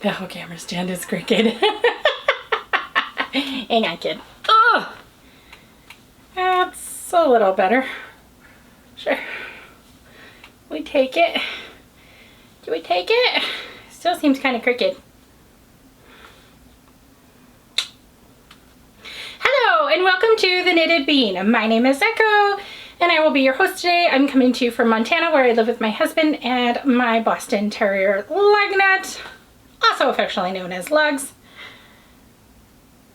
The whole camera stand is crooked. Hang on, kid. Oh, that's a little better. Sure. We take it. Do we take it? Still seems kind of crooked. Hello and welcome to The Knitted Bean. My name is Echo and I will be your host today. I'm coming to you from Montana, where I live with my husband and my Boston Terrier Lugnut, also affectionately known as Lugs.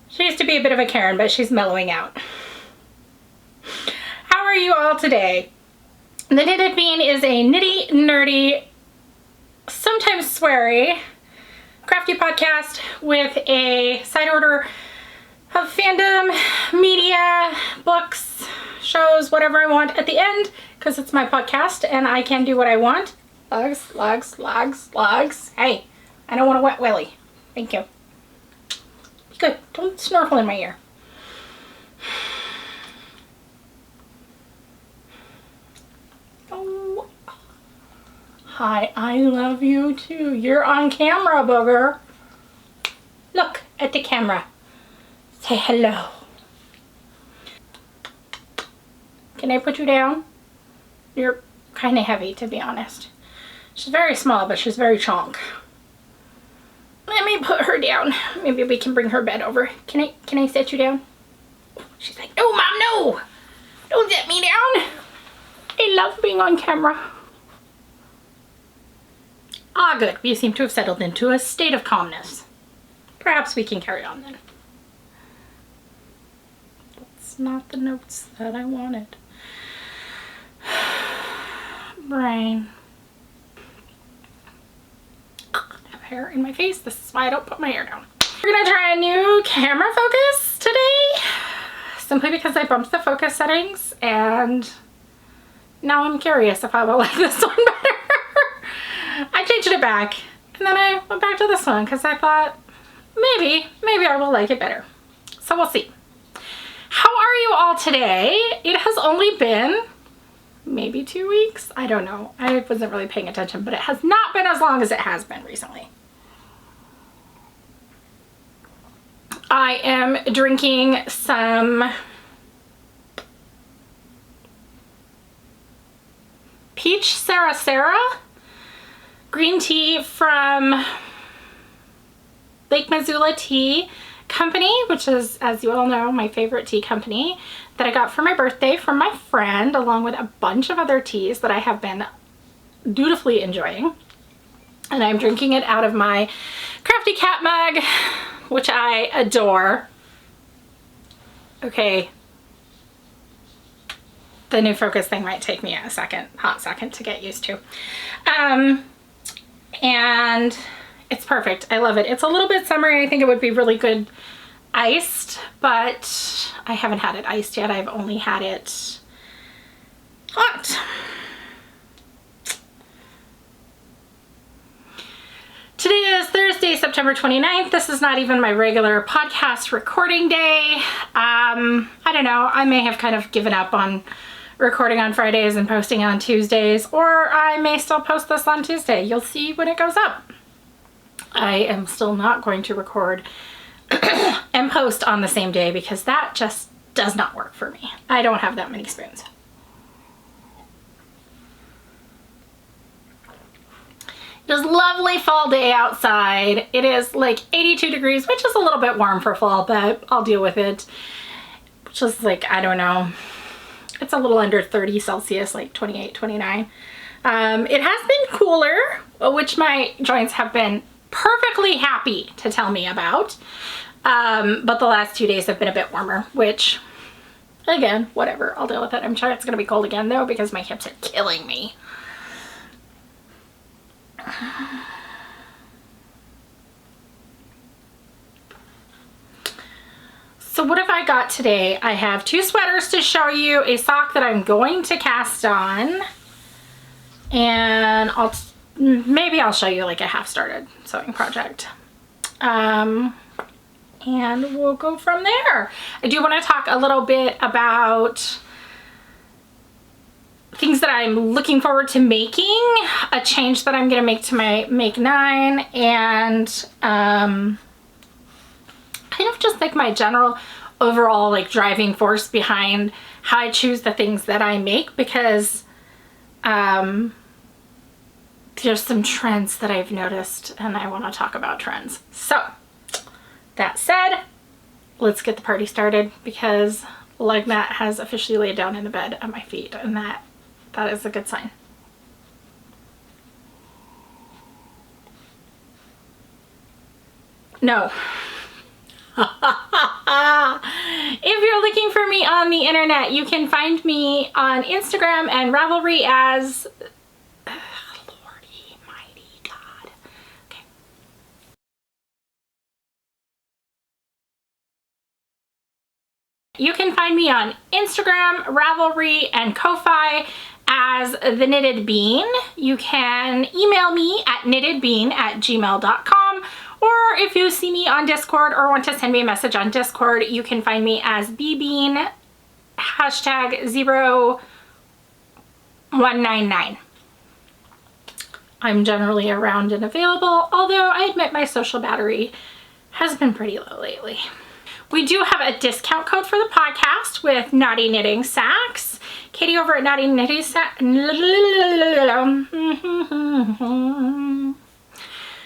She used to be a bit of a Karen, but she's mellowing out. How are you all today? The Knitted Bean is a nitty, nerdy, sometimes sweary, crafty podcast with a side order of fandom, media, books, shows, whatever I want at the end, because it's my podcast and I can do what I want. Lugs, lugs, lugs, lugs. Hey, I don't want a wet willy. Thank you. Be good. Don't snorkel in my ear. Oh. Hi, I love you too. You're on camera, booger. Look at the camera. Say hello. Can I put you down? You're kind of heavy, to be honest. She's very small, but she's very chonk. Let me put her down. Maybe we can bring her bed over. Can I set you down? She's like, no, Mom, no! Don't set me down! I love being on camera. Ah, good. We seem to have settled into a state of calmness. Perhaps we can carry on then. That's not the notes that I wanted. Brain. I have hair in my face. This is why I don't put my hair down. We're gonna try a new camera focus today, simply because I bumped the focus settings and now I'm curious if I will like this one better. I changed it back and then I went back to this one because I thought maybe I will like it better. So we'll see. How are you all today? It has only been maybe 2 weeks. I don't know. I wasn't really paying attention, but it has not been as long as it has been recently. I am drinking some peach Sarah green tea from Lake Missoula Tea Company, which is, as you all know, my favorite tea company that I got for my birthday from my friend, along with a bunch of other teas that I have been dutifully enjoying. And I'm drinking it out of my Crafty Cat mug, which I adore. Okay. The new focus thing might take me a hot second to get used to. And it's perfect. I love it. It's a little bit summery. I think it would be really good iced, but I haven't had it iced yet. I've only had it hot. Today is Thursday, September 29th. This is not even my regular podcast recording day. I don't know. I may have kind of given up on recording on Fridays and posting on Tuesdays, or I may still post this on Tuesday. You'll see when it goes up. I am still not going to record and post on the same day because that just does not work for me. I don't have that many spoons. It is a lovely fall day outside. It is like 82 degrees, which is a little bit warm for fall, but I'll deal with it. Which is like, I don't know. It's a little under 30 Celsius, like 28, 29. It has been cooler, which my joints have been perfectly happy to tell me about. But the last 2 days have been a bit warmer, which, again, whatever, I'll deal with it. I'm sure it's gonna be cold again though, because my hips are killing me. So what have I got today? I have 2 sweaters to show you, a sock that I'm going to cast on, and maybe I'll show you like a half-started sewing project. And we'll go from there. I do want to talk a little bit about things that I'm looking forward to making, a change that I'm going to make to my Make 9, and kind of just like my general overall like driving force behind how I choose the things that I make, because there's some trends that I've noticed and I want to talk about trends. So that said, let's get the party started, because Leg Mat has officially laid down in the bed at my feet, and that is a good sign. No. If you're looking for me on the internet, you can find me on Instagram and Ravelry as Lordy Mighty God. Okay. You can find me on Instagram, Ravelry, and Ko-Fi as The Knitted Bean. You can email me at knittedbean@gmail.com, or if you see me on Discord or want to send me a message on Discord, you can find me as bbean #0199. I'm generally around and available, although I admit my social battery has been pretty low lately. We do have a discount code for the podcast with Naughty Knitting Sacks. Katie over at Naughty Knitting Sacks.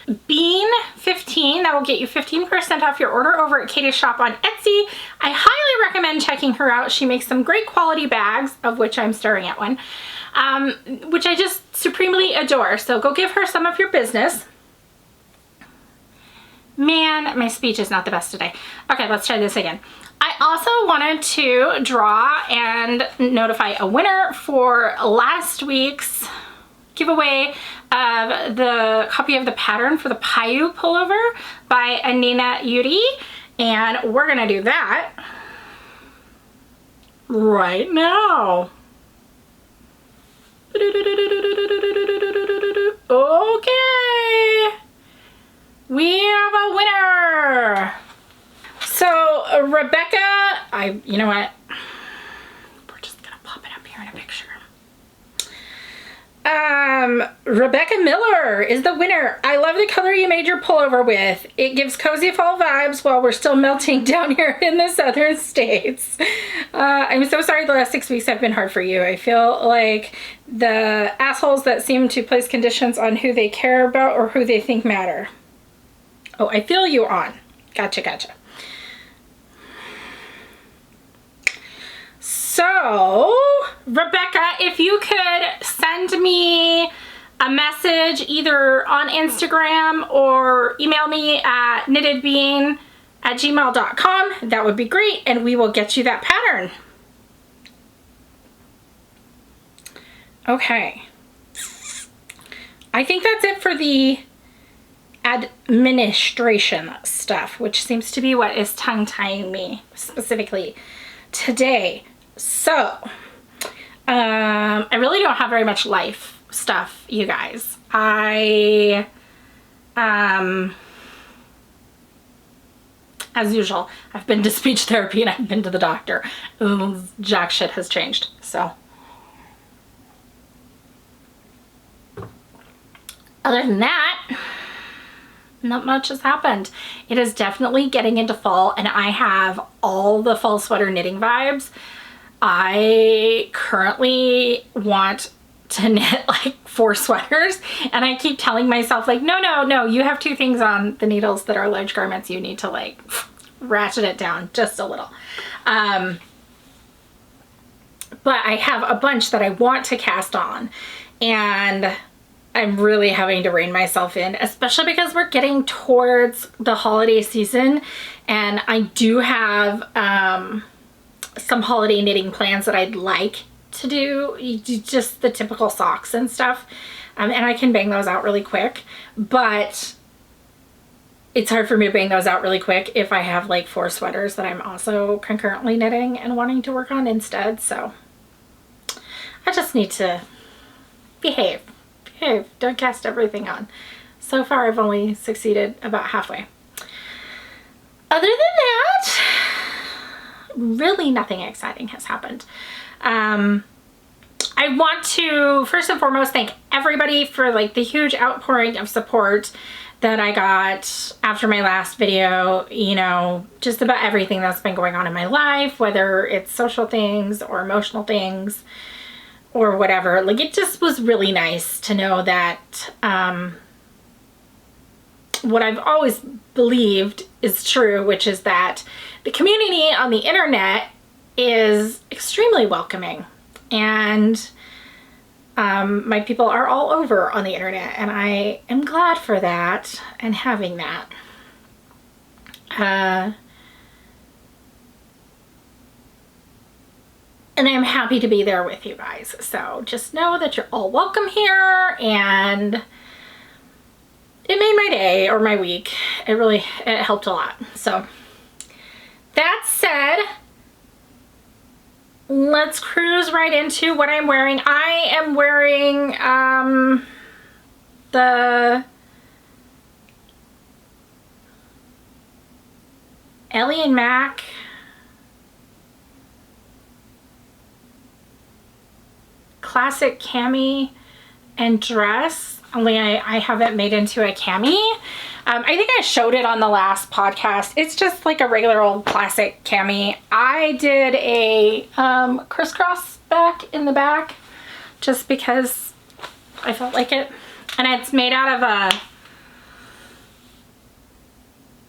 Bean15, that will get you 15% off your order over at Katie's shop on Etsy. I highly recommend checking her out. She makes some great quality bags, of which I'm staring at one, which I just supremely adore. So go give her some of your business. Man, my speech is not the best today. Okay, let's try this again. I also wanted to draw and notify a winner for last week's giveaway of the copy of the pattern for the Payu pullover by Anina Yuri, and we're gonna do that right now. Okay, we have a winner. So Rebecca, you know what? We're just gonna pop it up here in a picture. Rebecca Miller is the winner. I love the color you made your pullover with. It gives cozy fall vibes while we're still melting down here in the southern states. I'm so sorry the last 6 weeks have been hard for you. I feel like the assholes that seem to place conditions on who they care about or who they think matter. Oh, I feel you on. Gotcha. So, Rebecca, if you could send me a message either on Instagram or email me at knittedbean@gmail.com, that would be great, and we will get you that pattern. Okay. I think that's it for the administration stuff, which seems to be what is tongue-tying me specifically today. So, I really don't have very much life stuff, you guys. As usual, I've been to speech therapy and I've been to the doctor. Jack shit has changed, so. Other than that, not much has happened. It is definitely getting into fall, and I have all the fall sweater knitting vibes. I currently want to knit like 4 sweaters, and I keep telling myself like, no, you have 2 things on the needles that are large garments. You need to like ratchet it down just a little. But I have a bunch that I want to cast on, and I'm really having to rein myself in, especially because we're getting towards the holiday season, and I do have some holiday knitting plans that I'd like to do, just the typical socks and stuff, and I can bang those out really quick, but it's hard for me to bang those out really quick if I have like 4 sweaters that I'm also concurrently knitting and wanting to work on instead. So I just need to behave, don't cast everything on. So far I've only succeeded about halfway. Other than that, really nothing exciting has happened. I I want to first and foremost thank everybody for like the huge outpouring of support that I got after my last video, you know, just about everything that's been going on in my life, whether it's social things or emotional things or whatever. Like, it just was really nice to know that what I've always believed is true, which is that the community on the internet is extremely welcoming, and my people are all over on the internet, and I am glad for that and having that. And I'm happy to be there with you guys. So just know that you're all welcome here, and it made my day or my week. It helped a lot. So that said, let's cruise right into what I'm wearing. I am wearing the Ellie and Mac classic cami and dress, only I have it made into a cami. I think I showed it on the last podcast. It's just like a regular old classic cami. I did a crisscross back in the back just because I felt like it. And it's made out of a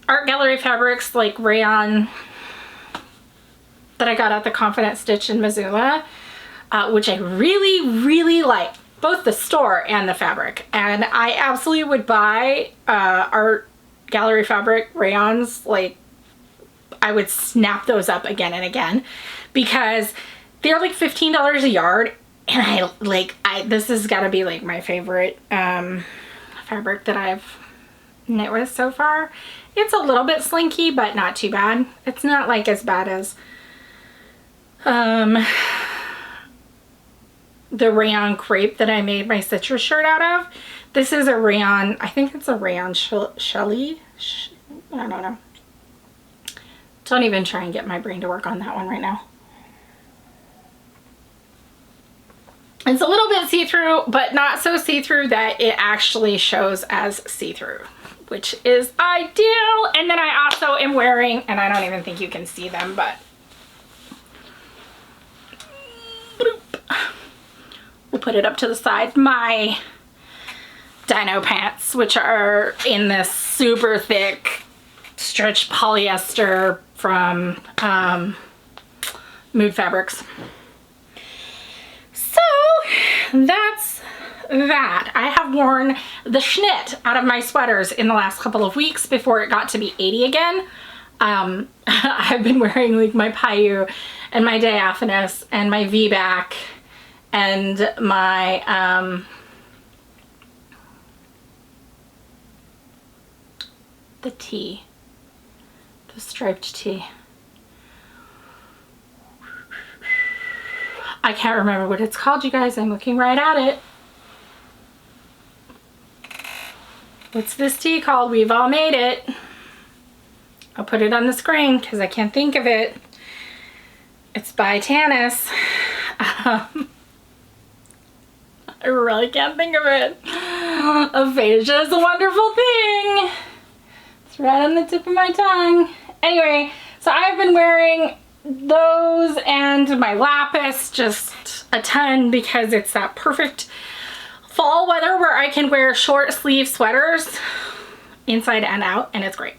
Art Gallery Fabrics, like rayon that I got at the Confident Stitch in Missoula, which I really like. Both the store and the fabric, and I absolutely would buy Art Gallery Fabric rayons. Like, I would snap those up again and again because they're like $15 a yard, and this has got to be like my favorite fabric that I've knit with so far. It's a little bit slinky, but not too bad. It's not like as bad as the rayon crepe that I made my citrus shirt out of. This is a rayon, I think it's a rayon Shelly. I don't know. Don't even try and get my brain to work on that one right now. It's a little bit see-through, but not so see-through that it actually shows as see-through, which is ideal. And then I also am wearing, and I don't even think you can see them, but we'll put it up to the side, my dino pants, which are in this super thick stretch polyester from Mood Fabrics. So that's that. I have worn the schnit out of my sweaters in the last couple of weeks before it got to be 80 again. I've been wearing like my Paiute and my diaphanous and my V-back and my the tee, the striped tee. I can't remember what it's called, you guys. I'm looking right at it. What's this tee called? We've all made it. I'll put it on the screen because I can't think of it. It's by Tanis. I really can't think of it. Aphasia is a wonderful thing. It's right on the tip of my tongue. Anyway, so I've been wearing those and my lapis just a ton because it's that perfect fall weather where I can wear short sleeve sweaters inside and out, and it's great.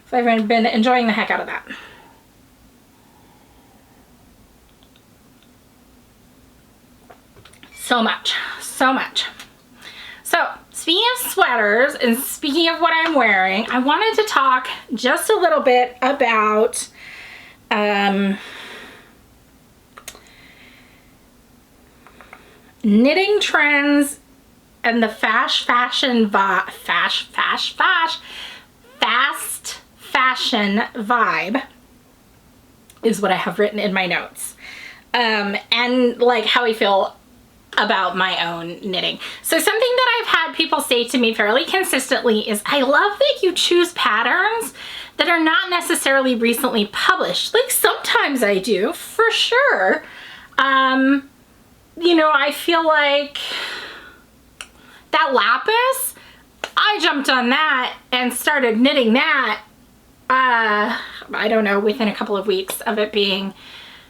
So I've been enjoying the heck out of that. So much. So speaking of sweaters and speaking of what I'm wearing, I wanted to talk just a little bit about knitting trends and the fast fashion vibe is what I have written in my notes. And like how I feel about my own knitting. So something that I've had people say to me fairly consistently is, I love that you choose patterns that are not necessarily recently published. Like sometimes I do, for sure. you know, I feel like that lapis, I jumped on that and started knitting that, I don't know, within a couple of weeks of it being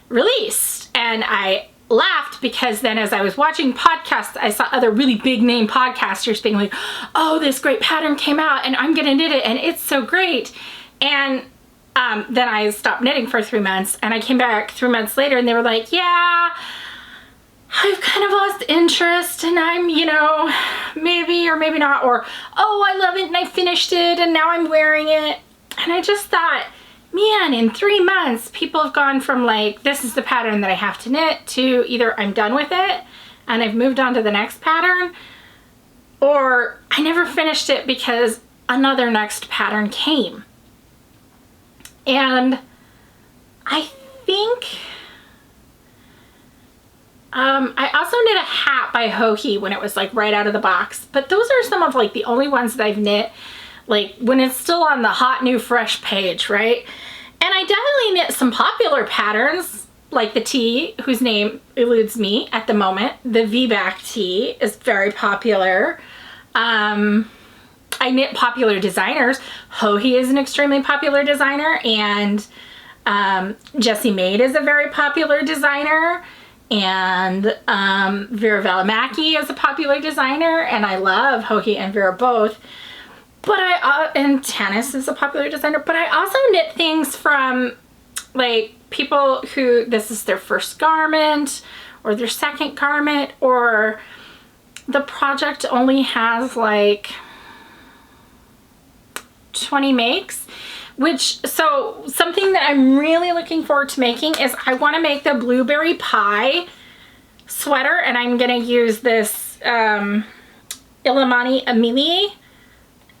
released. And I laughed because then as I was watching podcasts, I saw other really big name podcasters being like, oh, this great pattern came out and I'm gonna knit it and it's so great. And then I stopped knitting for 3 months, and I came back 3 months later and they were like, yeah, I've kind of lost interest and I'm, you know, maybe or maybe not, or, oh, I love it and I finished it and now I'm wearing it. And I just thought, man, in 3 months, people have gone from like, this is the pattern that I have to knit, to either I'm done with it and I've moved on to the next pattern, or I never finished it because another next pattern came. And I think, I also knit a hat by Hohi when it was like right out of the box, but those are some of like the only ones that I've knit like when it's still on the hot new fresh page, right? And I definitely knit some popular patterns like the tee, whose name eludes me at the moment. The V-back tee is very popular. I knit popular designers. Hohi is an extremely popular designer, and Jessie Maid is a very popular designer, and Vera Valimaki is a popular designer, and I love Hohi and Vera both. But and Tanis is a popular designer, but I also knit things from like people who this is their first garment or their second garment, or the project only has like 20 makes, which, so something that I'm really looking forward to making is I want to make the blueberry pie sweater, and I'm going to use this Illimani Amelie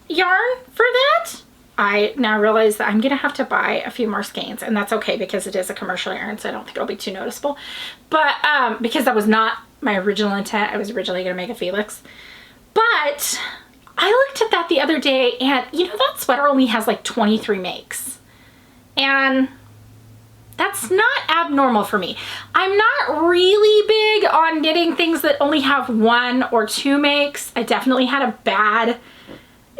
yarn for that. I now realize that I'm gonna have to buy a few more skeins, and that's okay because it is a commercial yarn, so I don't think it'll be too noticeable. But because that was not my original intent, I was originally gonna make a Felix. But I looked at that the other day, and you know, that sweater only has like 23 makes, and that's not abnormal for me. I'm not really big on knitting things that only have 1 or 2 makes. I definitely had a bad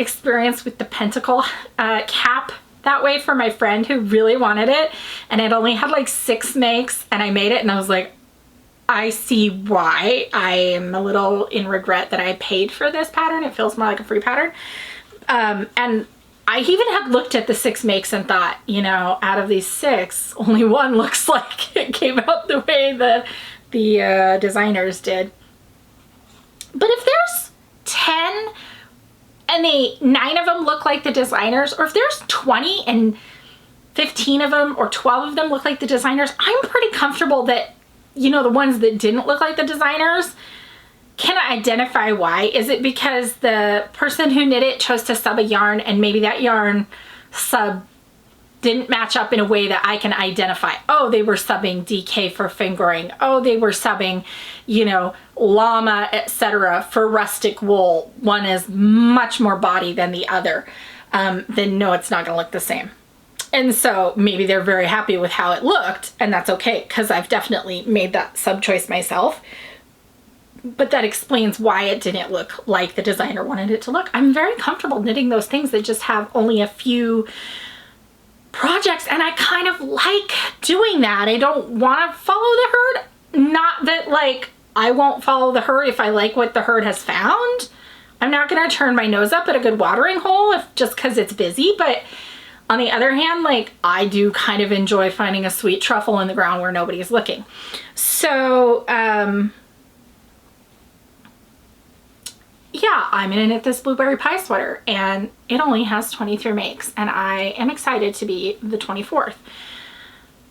experience with the pentacle cap that way for my friend who really wanted it, and it only had like 6 makes, and I made it and I was like, I see why. I am a little in regret that I paid for this pattern. It feels more like a free pattern. And I even had looked at the 6 makes and thought, you know, out of these 6, only 1 looks like it came out the way the designers did. But if there's 10 and 9 of them look like the designers, or if there's 20 and 15 of them or 12 of them look like the designers, I'm pretty comfortable that, you know, the ones that didn't look like the designers, can I identify why? Is it because the person who knit it chose to sub a yarn, and maybe that yarn sub didn't match up in a way that I can identify? Oh, they were subbing DK for fingering. Oh, they were subbing, you know, llama, etc. for rustic wool. One is much more body than the other. Then no, it's not gonna look the same. And so maybe they're very happy with how it looked, and that's okay, because I've definitely made that sub choice myself. But that explains why it didn't look like the designer wanted it to look. I'm very comfortable knitting those things that just have only a few projects, and I kind of like doing that. I don't want to follow the herd. Not that like I won't follow the herd if I like what the herd has found. I'm not going to turn my nose up at a good watering hole if just because it's busy. But on the other hand, like, I do kind of enjoy finding a sweet truffle in the ground where nobody's looking. So yeah, I'm gonna knit this blueberry pie sweater, and it only has 23 makes, and I am excited to be the 24th.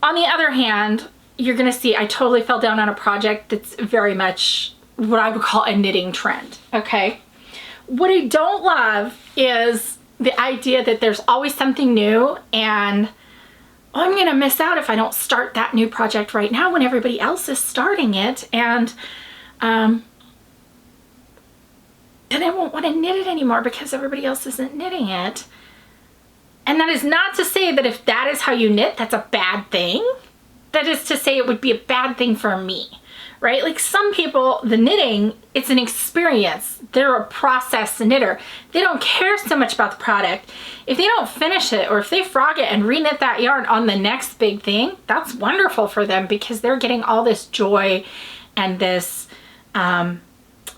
On the other hand, you're gonna see I totally fell down on a project that's very much what I would call a knitting trend, okay? What I don't love is the idea that there's always something new, and oh, I'm gonna miss out if I don't start that new project right now when everybody else is starting it, and then I won't want to knit it anymore because everybody else isn't knitting it. And that is not to say that if that is how you knit, that's a bad thing. That is to say it would be a bad thing for me, right? Like some people, the knitting, it's an experience. They're a process knitter. They don't care so much about the product. If they don't finish it, or if they frog it and reknit that yarn on the next big thing, that's wonderful for them because they're getting all this joy and this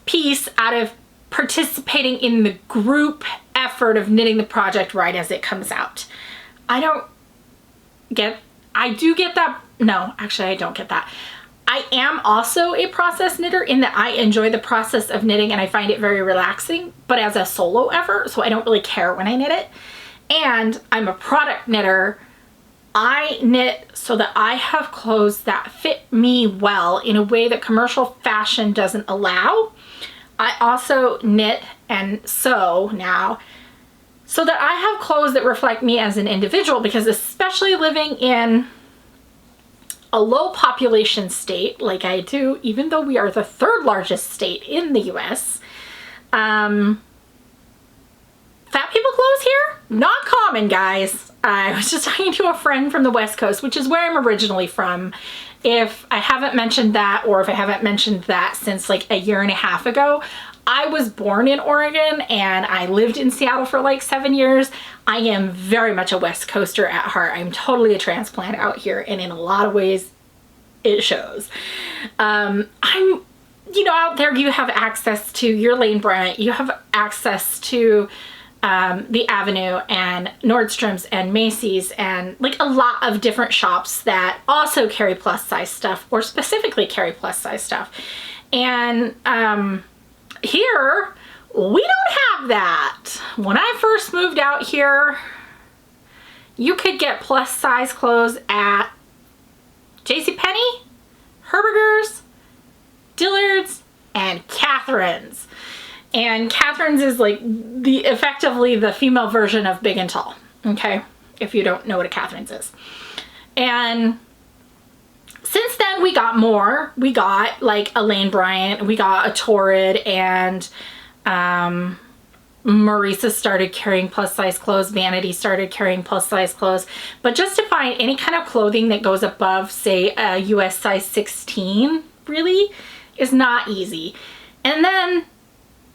piece out of participating in the group effort of knitting the project right as it comes out. I do get that. No, actually I don't get that. I am also a process knitter in that I enjoy the process of knitting and I find it very relaxing, but as a solo effort, so I don't really care when I knit it. And I'm a product knitter. I knit so that I have clothes that fit me well in a way that commercial fashion doesn't allow. I also knit and sew now so that I have clothes that reflect me as an individual, because especially living in a low population state like I do, even though we are the 3rd largest state in the US, fat people clothes here, not common, guys. I was just talking to a friend from the West Coast, which is where I'm originally from. If I haven't mentioned that, or if I haven't mentioned that since like a year and a half ago, I was born in Oregon and I lived in Seattle for like 7 years. I am very much a West Coaster at heart. I'm totally a transplant out here, and in a lot of ways it shows. Out there you have access to your Lane Bryant, you have access to the Avenue and Nordstrom's and Macy's and like a lot of different shops that also carry plus size stuff, or specifically carry plus size stuff. And here we don't have that. When I first moved out here, you could get plus size clothes at JCPenney, Herberger's, Dillard's, and Catherine's. And Catherine's is like effectively the female version of Big and Tall, okay? If you don't know what a Catherine's is. And since then we got more. We got like a Lane Bryant, we got a Torrid, and Marisa started carrying plus size clothes, Vanity started carrying plus size clothes. But just to find any kind of clothing that goes above, say, a US size 16 really is not easy. And then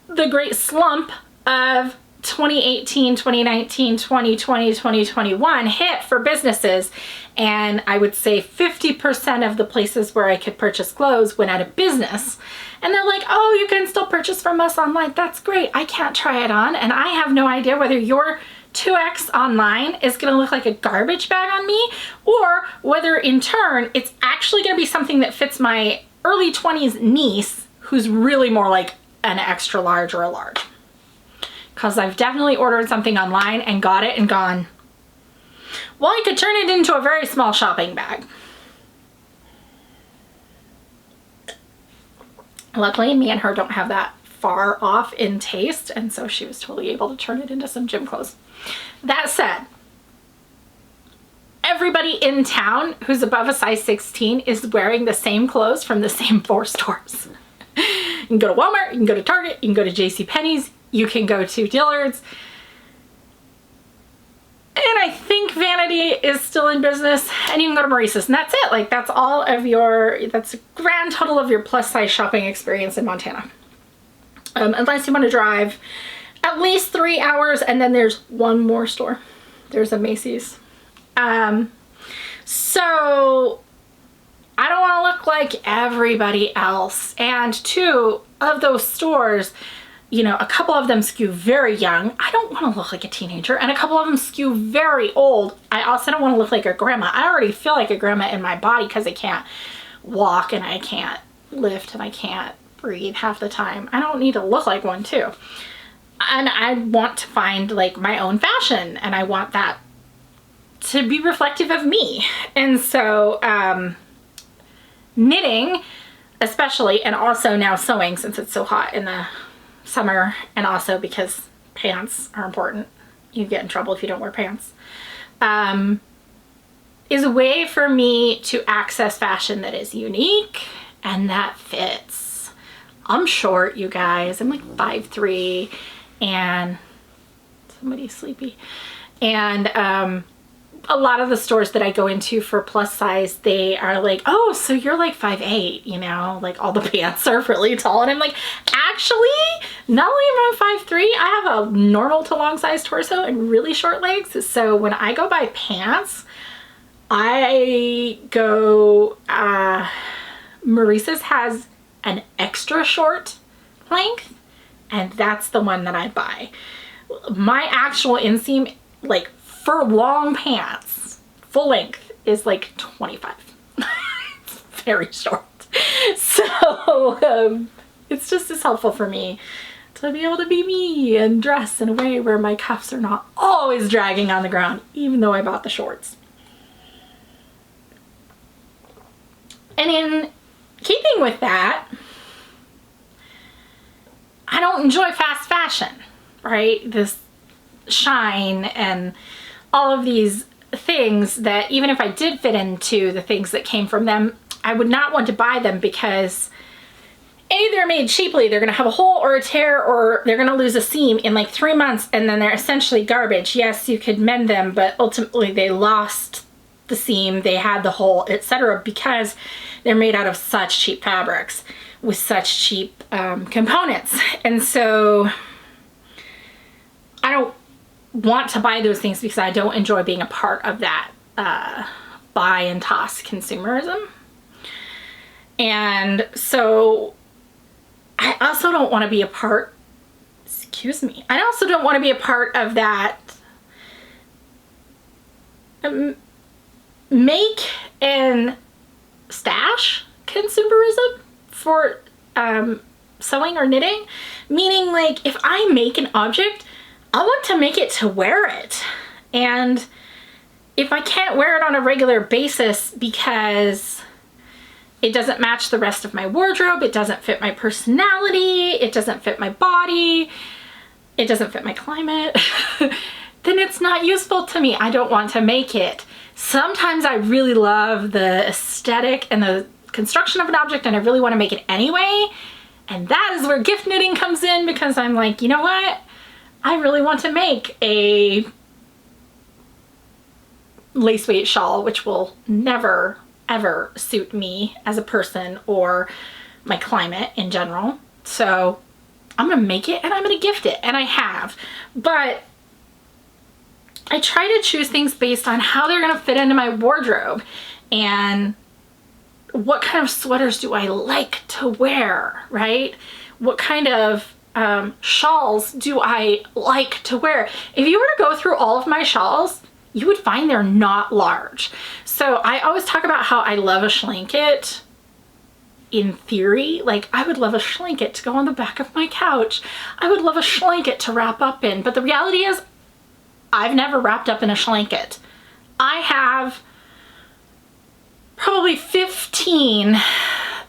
the great slump of 2018, 2019, 2020, 2021 hit for businesses, and I would say 50% of the places where I could purchase clothes went out of business. And they're like, oh, you can still purchase from us online. That's great. I can't try it on, and I have no idea whether your 2X online is going to look like a garbage bag on me, or whether in turn it's actually going to be something that fits my early 20s niece who's really more like an extra large or a large. Because I've definitely ordered something online and got it and gone, well, I could turn it into a very small shopping bag. Luckily, me and her don't have that far off in taste, and so she was totally able to turn it into some gym clothes. That said, everybody in town who's above a size 16 is wearing the same clothes from the same 4 stores. You can go to Walmart, you can go to Target, you can go to JCPenney's, you can go to Dillard's. And I think Vanity is still in business, and you can go to Marisa's, and that's it. Like, that's all of your, that's a grand total of your plus size shopping experience in Montana. Unless you want to drive at least 3 hours, and then there's one more store. There's a Macy's. So I don't want to look like everybody else. And 2 of those stores, you know, a couple of them skew very young. I don't want to look like a teenager. And a couple of them skew very old. I also don't want to look like a grandma. I already feel like a grandma in my body because I can't walk and I can't lift and I can't breathe half the time. I don't need to look like one too. And I want to find like my own fashion, and I want that to be reflective of me. And so knitting especially, and also now sewing since it's so hot in the summer, and also because pants are important. You get in trouble if you don't wear pants. Is a way for me to access fashion that is unique and that fits. I'm short, you guys. I'm like 5'3", and somebody's sleepy. And a lot of the stores that I go into for plus size, they are like, oh, so you're like 5'8", you know, like all the pants are really tall. And I'm like, actually, not only am I 5'3", I have a normal to long size torso and really short legs. So when I go buy pants, I go, Maurice's has an extra short length, and that's the one that I buy. My actual inseam, like for long pants, full length, is like 25. It's very short. So it's just as helpful for me to be able to be me and dress in a way where my cuffs are not always dragging on the ground, even though I bought the shorts. And in keeping with that, I don't enjoy fast fashion, right? This shine and all of these things that even if I did fit into the things that came from them, I would not want to buy them because A, they're made cheaply. They're going to have a hole or a tear, or they're going to lose a seam in like 3 months, and then they're essentially garbage. Yes, you could mend them, but ultimately they lost the seam, they had the hole, etc., because they're made out of such cheap fabrics with such cheap components. And so I don't want to buy those things because I don't enjoy being a part of that buy and toss consumerism. And so I also don't want to be a part, excuse me, I also don't want to be a part of that make and stash consumerism for sewing or knitting. Meaning, like, if I make an object, I want to make it to wear it. And if I can't wear it on a regular basis because it doesn't match the rest of my wardrobe, it doesn't fit my personality, it doesn't fit my body, it doesn't fit my climate, then it's not useful to me. I don't want to make it. Sometimes I really love the aesthetic and the construction of an object and I really want to make it anyway. And that is where gift knitting comes in, because I'm like, you know what? I really want to make a lace weight shawl, which will never ever suit me as a person or my climate in general. So I'm gonna make it and I'm gonna gift it, and I have. But I try to choose things based on how they're gonna fit into my wardrobe and what kind of sweaters do I like to wear, right? What kind of shawls do I like to wear? If you were to go through all of my shawls, you would find they're not large. So I always talk about how I love a schlanket in theory. Like, I would love a schlanket to go on the back of my couch. I would love a schlanket to wrap up in. But the reality is, I've never wrapped up in a schlanket. I have probably 15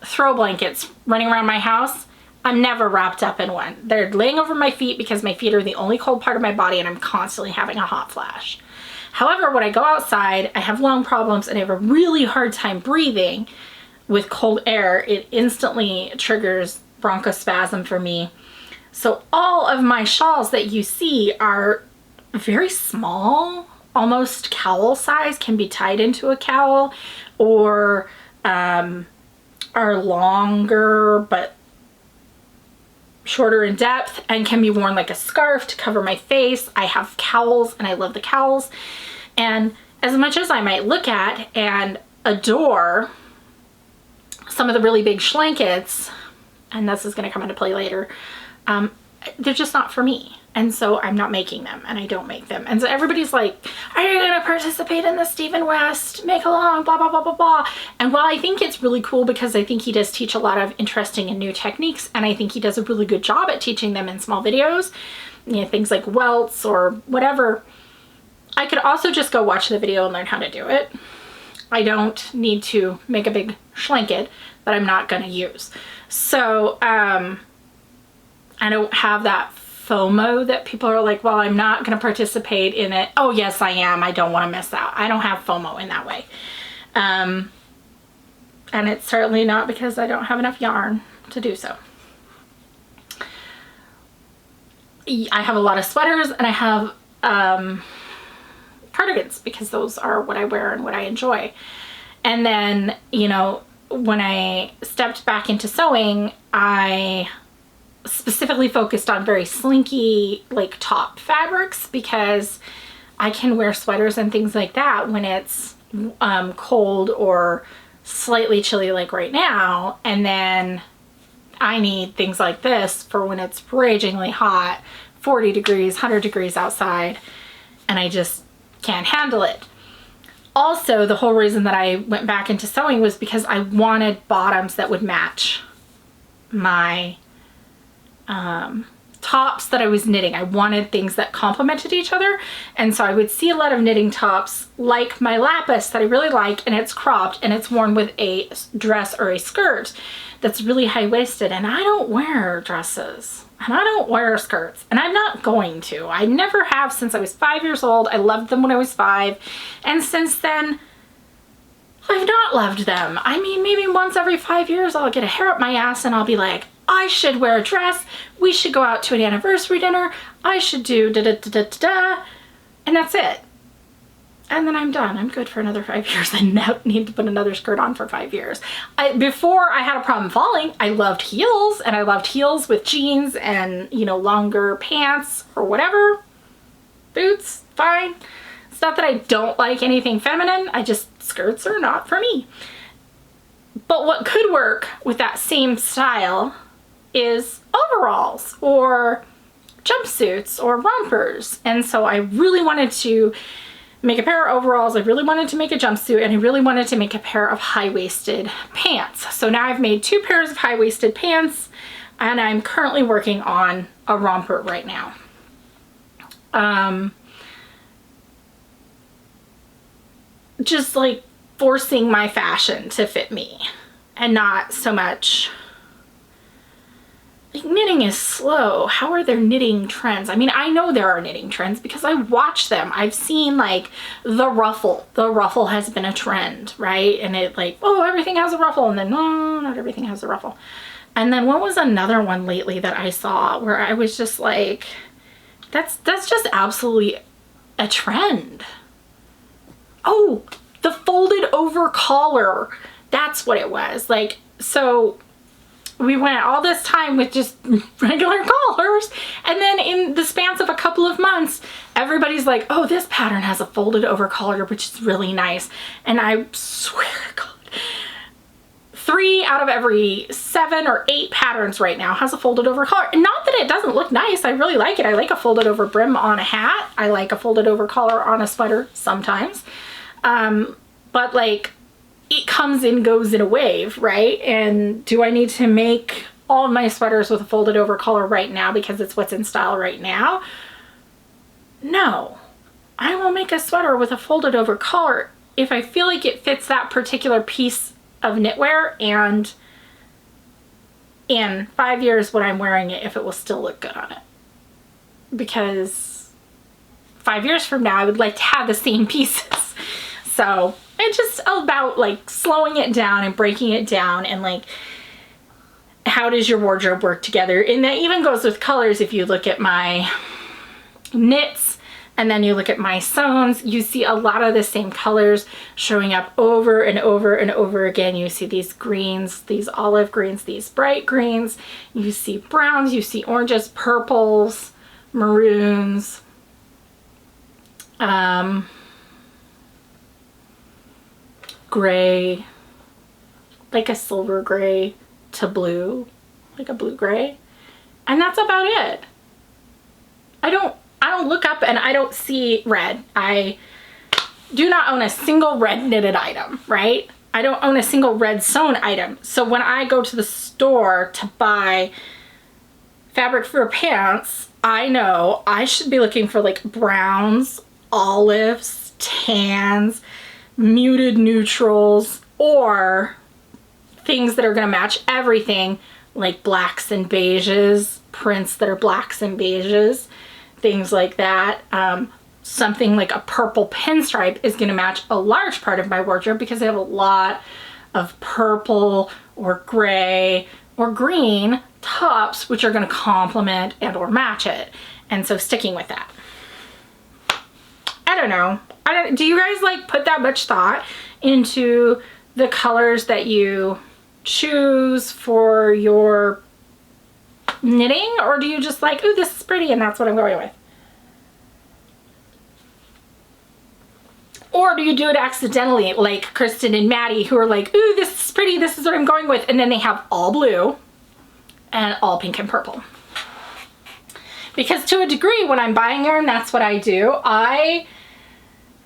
throw blankets running around my house. I'm never wrapped up in one. They're laying over my feet because my feet are the only cold part of my body and I'm constantly having a hot flash. However, when I go outside, I have lung problems and I have a really hard time breathing with cold air. It instantly triggers bronchospasm for me. So all of my shawls that you see are very small, almost cowl size, can be tied into a cowl, or are longer but shorter in depth and can be worn like a scarf to cover my face. I have cowls and I love the cowls. And as much as I might look at and adore some of the really big schlankets, and this is going to come into play later, they're just not for me. And so I'm not making them, and I don't make them. And so everybody's like, are you going to participate in the Stephen West make along, blah, blah, blah, blah, blah. And while I think it's really cool because I think he does teach a lot of interesting and new techniques, and I think he does a really good job at teaching them in small videos, you know, things like welts or whatever, I could also just go watch the video and learn how to do it. I don't need to make a big schlanket that I'm not going to use. So I don't have that FOMO that people are like, well, I'm not going to participate in it. Oh, yes, I am. I don't want to miss out. I don't have FOMO in that way. And it's certainly not because I don't have enough yarn to do so. I have a lot of sweaters and I have cardigans because those are what I wear and what I enjoy. And then, you know, when I stepped back into sewing, I specifically focused on very slinky, like, top fabrics because I can wear sweaters and things like that when it's cold or slightly chilly like right now, and then I need things like this for when it's ragingly hot, 40 degrees, 100 degrees outside, and I just can't handle it. Also, the whole reason that I went back into sewing was because I wanted bottoms that would match my tops that I was knitting. I wanted things that complemented each other, and so I would see a lot of knitting tops like my lapis that I really like, and it's cropped and it's worn with a dress or a skirt that's really high-waisted, and I don't wear dresses and I don't wear skirts, and I'm not going to. I never have since I was 5 years old. I loved them when I was 5, and since then I've not loved them. I mean, maybe once every 5 years I'll get a hair up my ass and I'll be like, I should wear a dress, we should go out to an anniversary dinner, I should do da-da-da-da-da, and that's it. And then I'm done. I'm good for another 5 years. I don't need to put another skirt on for 5 years. Before I had a problem falling, I loved heels, and I loved heels with jeans and, you know, longer pants or whatever. Boots, fine. It's not that I don't like anything feminine, skirts are not for me. But what could work with that same style is overalls or jumpsuits or rompers. And so I really wanted to make a pair of overalls, I really wanted to make a jumpsuit, and I really wanted to make a pair of high-waisted pants. So now I've made 2 pairs of high-waisted pants, and I'm currently working on a romper right now. Just like forcing my fashion to fit me, and not so much like knitting is slow. How are there knitting trends? I mean, I know there are knitting trends because I watch them. I've seen like the ruffle. The ruffle has been a trend, right? And it like, oh, everything has a ruffle, and then no, not everything has a ruffle. And then what was another one lately that I saw where I was just like, that's just absolutely a trend. Oh, the folded over collar. That's what it was. Like, so we went all this time with just regular collars, and then in the spans of a couple of months, everybody's like, oh, this pattern has a folded over collar, which is really nice. And I swear to God, 3 out of every 7 or 8 patterns right now has a folded over collar. And not that it doesn't look nice, I really like it. I like a folded over brim on a hat. I like a folded over collar on a sweater sometimes. But like, it comes and goes in a wave, right? And do I need to make all of my sweaters with a folded over collar right now because it's what's in style right now? No. I will make a sweater with a folded over collar if I feel like it fits that particular piece of knitwear, and in 5 years when I'm wearing it, if it will still look good on it. Because 5 years from now, I would like to have the same pieces. So it's just about like slowing it down and breaking it down, and like, how does your wardrobe work together? And that even goes with colors. If you look at my knits and then you look at my sews, you see a lot of the same colors showing up over and over and over again. You see these greens, these olive greens, these bright greens. You see browns, you see oranges, purples, maroons, gray, like a silver gray to blue, like a blue gray, and that's about it. I don't look up and I don't see red. I do not own a single red knitted item, right? I don't own a single red sewn item. So when I go to the store to buy fabric for pants, I know I should be looking for like browns, olives, tans, muted neutrals, or things that are going to match everything, like blacks and beiges, prints that are blacks and beiges, things like that. Something like a purple pinstripe is going to match a large part of my wardrobe because I have a lot of purple or gray or green tops which are going to complement and or match it. And so sticking with that. don't know. Do you guys like put that much thought into the colors that you choose for your knitting, or do you just like, ooh, this is pretty and that's what I'm going with? Or do you do it accidentally, like Kristen and Maddie, who are like, ooh, this is pretty, this is what I'm going with, and then they have all blue and all pink and purple? Because to a degree, when I'm buying yarn, that's what I do. I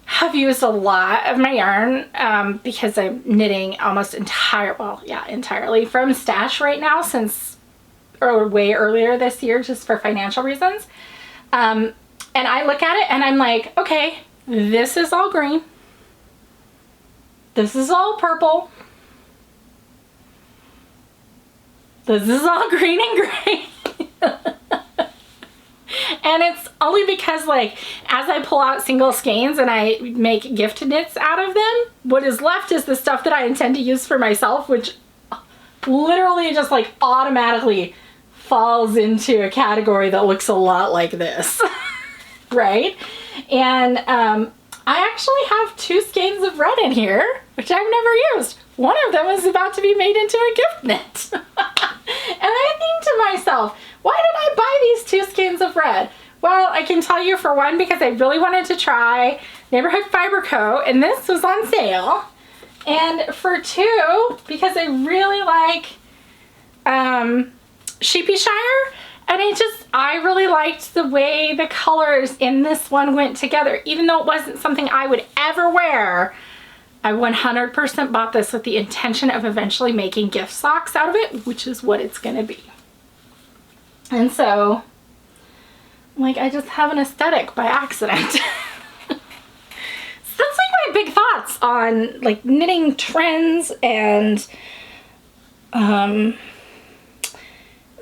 have used a lot of my yarn because I'm knitting almost entirely from stash right now, since way earlier this year, just for financial reasons. And I look at it and I'm like, okay, this is all green. This is all purple. This is all green and gray. And it's only because, like, as I pull out single skeins and I make gift knits out of them, what is left is the stuff that I intend to use for myself, which literally just like automatically falls into a category that looks a lot like this. Right? And I actually have 2 skeins of red in here, which I've never used. One of them is about to be made into a gift knit. And I think to myself, why did I buy these 2 skeins of red? Well, I can tell you, for one, because I really wanted to try Neighborhood Fiber Co. and this was on sale. And for 2, because I really like Sheepy Shire, and I really liked the way the colors in this one went together. Even though it wasn't something I would ever wear, I 100% bought this with the intention of eventually making gift socks out of it, which is what it's gonna be. And so, like, I just have an aesthetic by accident. So that's like my big thoughts on like knitting trends and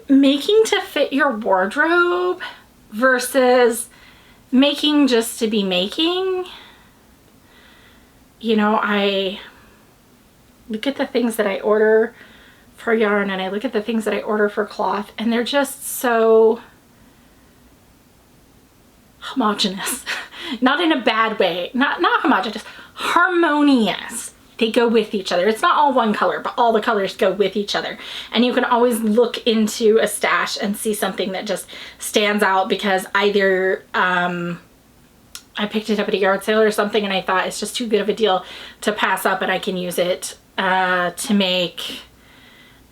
making to fit your wardrobe versus making just to be making. You know, I look at the things that I order for yarn and I look at the things that I order for cloth, and they're just so homogenous. Not in a bad way, not homogenous, harmonious. They go with each other. It's not all one color, but all the colors go with each other. And you can always look into a stash and see something that just stands out because either I picked it up at a yard sale or something and I thought it's just too good of a deal to pass up, and I can use it to make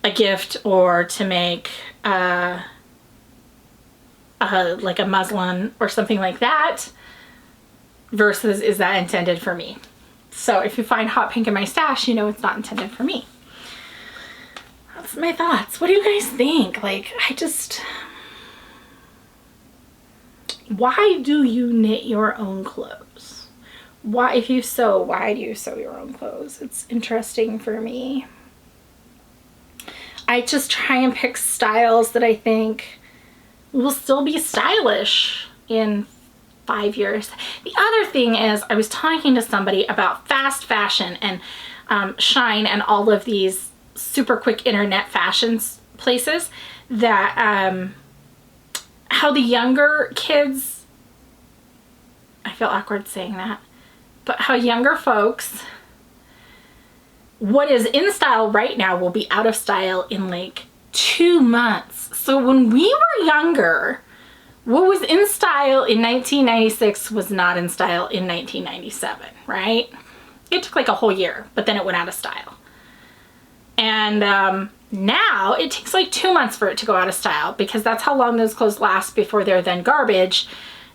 a gift or to make like a muslin or something like that, versus is that intended for me? So if you find hot pink in my stash, you know it's not intended for me. That's my thoughts. What do you guys think? Like, why do you knit your own clothes? Why, if you sew, why do you sew your own clothes? It's interesting for me. I just try and pick styles that I think will still be stylish in 5 years. The other thing is, I was talking to somebody about fast fashion and Shine and all of these super quick internet fashions places, that how the younger kids, I feel awkward saying that, but how younger folks, what is in style right now will be out of style in like 2 months. So when we were younger, what was in style in 1996 was not in style in 1997, right? It took like a whole year, but then it went out of style. And now it takes like 2 months for it to go out of style, because that's how long those clothes last before they're then garbage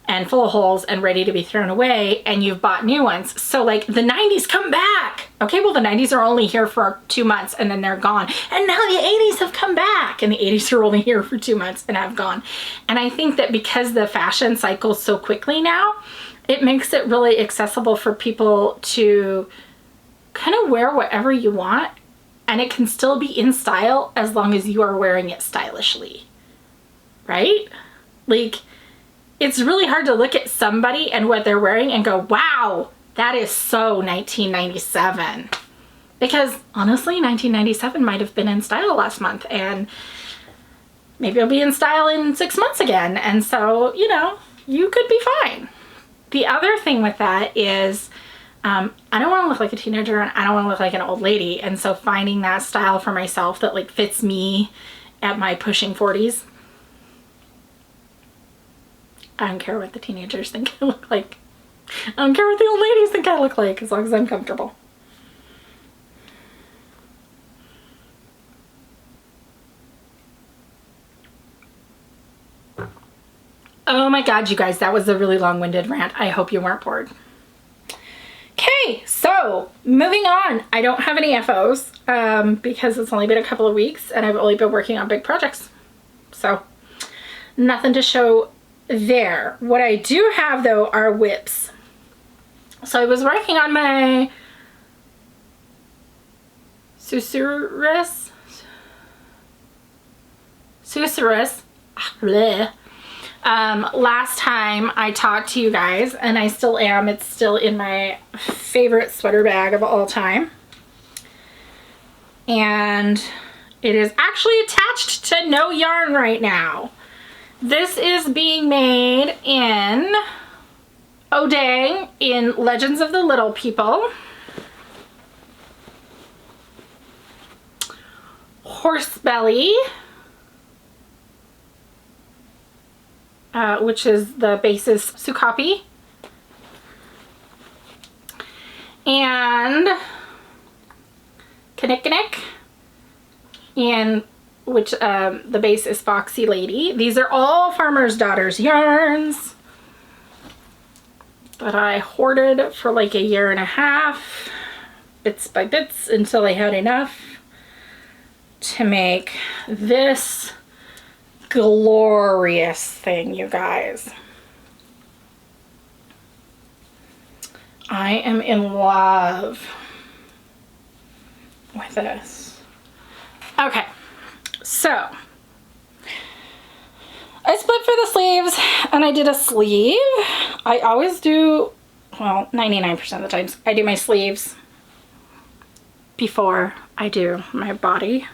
and full of holes and ready to be thrown away, and you've bought new ones. So like the 90s come back. Okay, well the 90s are only here for 2 months and then they're gone. And now the 80s have come back, and the 80s are only here for 2 months and have gone. And I think that because the fashion cycles so quickly now, it makes it really accessible for people to kind of wear whatever you want, and it can still be in style as long as you are wearing it stylishly, right? Like, it's really hard to look at somebody and what they're wearing and go, wow, that is so 1997. Because honestly, 1997 might have been in style last month, and maybe it'll be in style in 6 months again. And so, you know, you could be fine. the other thing with that is I don't want to look like a teenager and I don't want to look like an old lady. And so finding that style for myself that like fits me at my pushing 40s. I don't care what the teenagers think I look like. I don't care what the old ladies think I look like, as long as I'm comfortable. Oh my God, you guys, that was a really long-winded rant. I hope you weren't bored. Okay, so moving on. I don't have any FOs because it's only been a couple of weeks and I've only been working on big projects. So nothing to show there. What I do have though are whips. So I was working on my Susurrus. Last time I talked to you guys, and I still am, it's still in my favorite sweater bag of all time. And it is actually attached to no yarn right now. This is being made in Odang in Legends of the Little People. Horsebelly, which is the basis Sukapi, and Kinnikinnick, and which the base is Foxy Lady. These are all Farmer's Daughters yarns that I hoarded for like 1.5 years, bits by bits, until I had enough to make this glorious thing, you guys. I am in love with this. Okay, so I split for the sleeves and I did a sleeve. I always do, well, 99% of the times I do my sleeves before I do my body.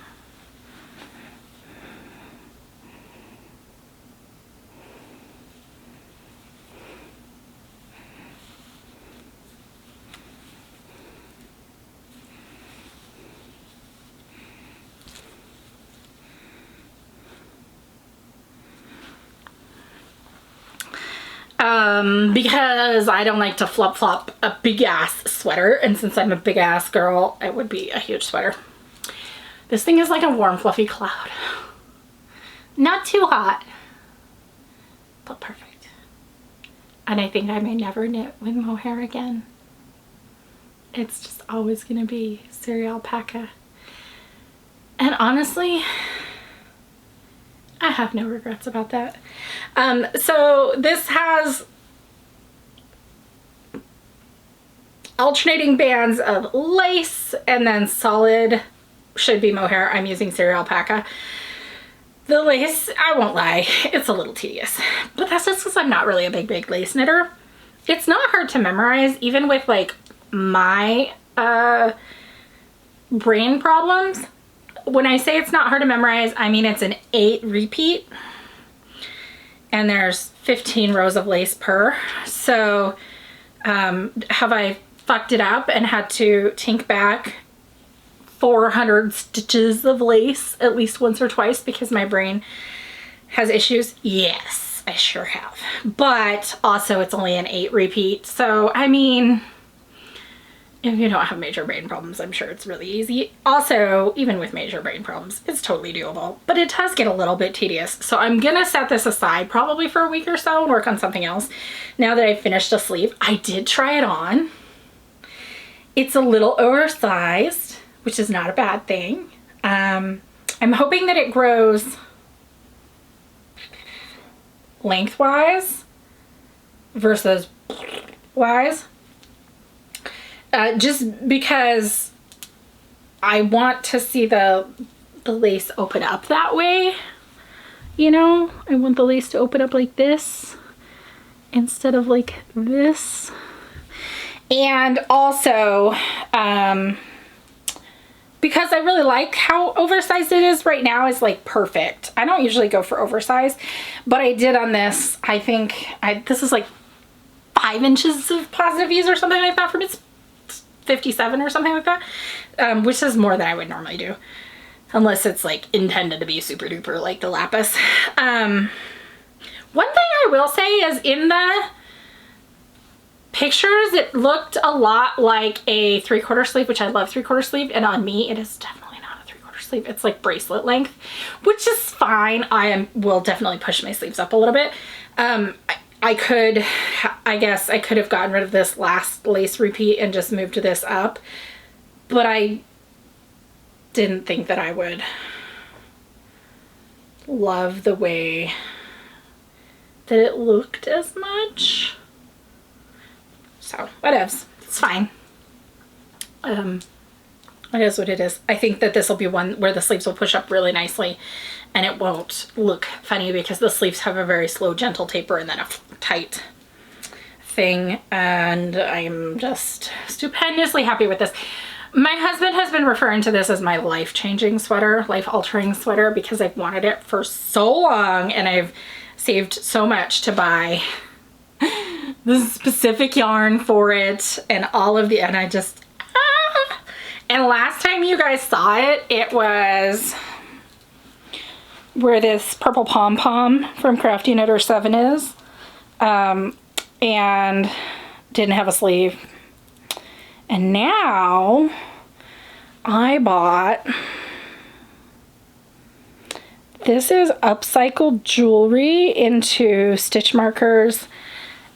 Because I don't like to flop a big ass sweater, and since I'm a big ass girl, it would be a huge sweater. This thing is like a warm fluffy cloud. Not too hot, but perfect. And I think I may never knit with mohair again. It's just always gonna be cereal alpaca. And honestly, I have no regrets about that. So this has alternating bands of lace and then solid, should be mohair. I'm using cereal alpaca. The lace, I won't lie, it's a little tedious, but that's just because I'm not really a big lace knitter. It's not hard to memorize, even with like my brain problems. When I say it's not hard to memorize, I mean it's an 8 repeat and there's 15 rows of lace per. So have I fucked it up and had to tink back 400 stitches of lace at least once or twice because my brain has issues? Yes, I sure have. But also it's only an 8 repeat. So I mean, if you don't have major brain problems, I'm sure it's really easy. Also, even with major brain problems, it's totally doable, but it does get a little bit tedious. So I'm gonna set this aside probably for a week or so and work on something else. Now that I've finished a sleeve, I did try it on. It's a little oversized, which is not a bad thing. I'm hoping that it grows lengthwise versus wise. Just because I want to see the lace open up that way, you know? I want the lace to open up like this instead of like this. And also, because I really like how oversized it is right now, is like perfect. I don't usually go for oversized, but I did on this. I think this is like 5 inches of positive views or something like that from its 57 or something like that, which is more than I would normally do, unless it's like intended to be super duper like the lapis. One thing I will say is in the pictures it looked a lot like a 3/4 sleeve, which I love 3/4 sleeve, and on me it is definitely not a 3/4 sleeve. It's like bracelet length, which is fine. Will definitely push my sleeves up a little bit. I guess I could have gotten rid of this last lace repeat and just moved this up, but I didn't think that I would love the way that it looked as much. So whatevs, it's fine. It is what it is. I think that this will be one where the sleeves will push up really nicely and it won't look funny because the sleeves have a very slow, gentle taper and then a tight thing. And I'm just stupendously happy with this. My husband has been referring to this as my life-changing sweater, life-altering sweater, because I've wanted it for so long and I've saved so much to buy the specific yarn for it and all of the, and I just, and last time you guys saw it, it was where this purple pom-pom from Crafty Knitter 7 is, and didn't have a sleeve. And now I bought, this is upcycled jewelry into stitch markers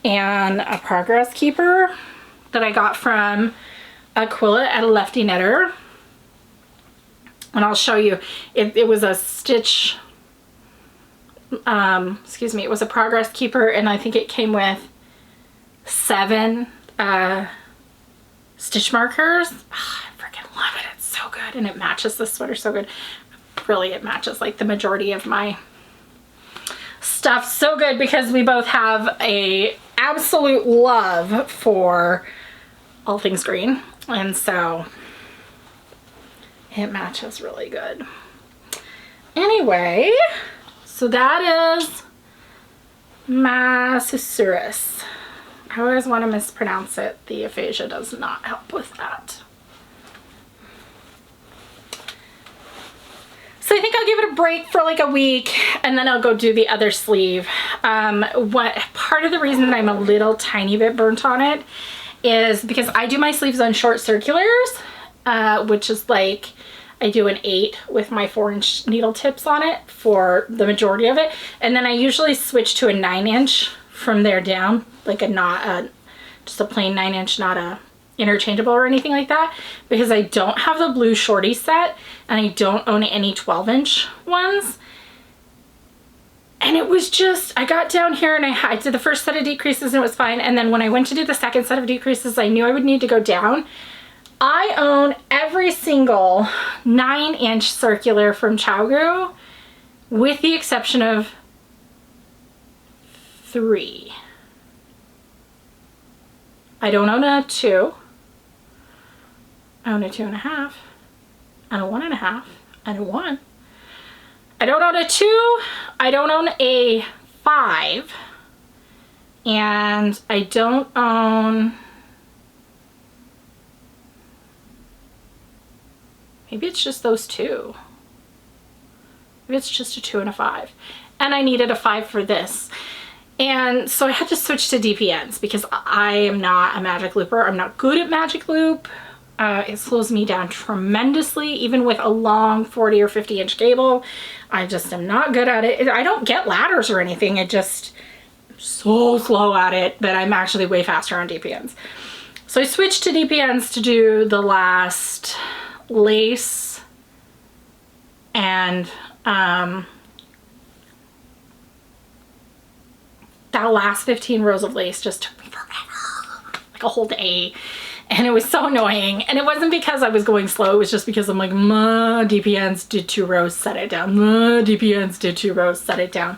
and a progress keeper that I got from Aquila at a Lefty Knitter. And I'll show you, it was a stitch, excuse me, it was a progress keeper, and I think it came with 7 stitch markers. Oh, I freaking love it. It's so good, and it matches the sweater so good. Really, it matches like the majority of my stuff so good because we both have a absolute love for all things green, and so it matches really good. Anyway, so that is my susurrus. I always want to mispronounce it. The aphasia does not help with that. So I think I'll give it a break for like a week and then I'll go do the other sleeve. Part of the reason that I'm a little tiny bit burnt on it is because I do my sleeves on short circulars, which is like I do an 8 with my 4-inch needle tips on it for the majority of it, and then I usually switch to a 9-inch from there down, like just a plain 9-inch, not a interchangeable or anything like that, because I don't have the blue shorty set and I don't own any 12-inch ones. And it was just, I got down here and I did the first set of decreases and it was fine, and then when I went to do the second set of decreases I knew I would need to go down. I own every single 9-inch circular from ChowGru with the exception of 3. I don't own a 2. I own a 2.5, and a 1.5, and a 1. I don't own a 2. I don't own a 5. And I don't own, maybe it's just those 2. Maybe it's just a 2 and a 5. And I needed a 5 for this. And so I had to switch to DPNs because I am not a magic looper. I'm not good at magic loop. It slows me down tremendously, even with a long 40 or 50-inch cable. I just am not good at it. I don't get ladders or anything. I just am so slow at it that I'm actually way faster on DPNs. So I switched to DPNs to do the last lace and that last 15 rows of lace just took me forever, like a whole day. And it was so annoying. And it wasn't because I was going slow. It was just because I'm like, DPNs did 2 rows, set it down. DPNs did 2 rows, set it down.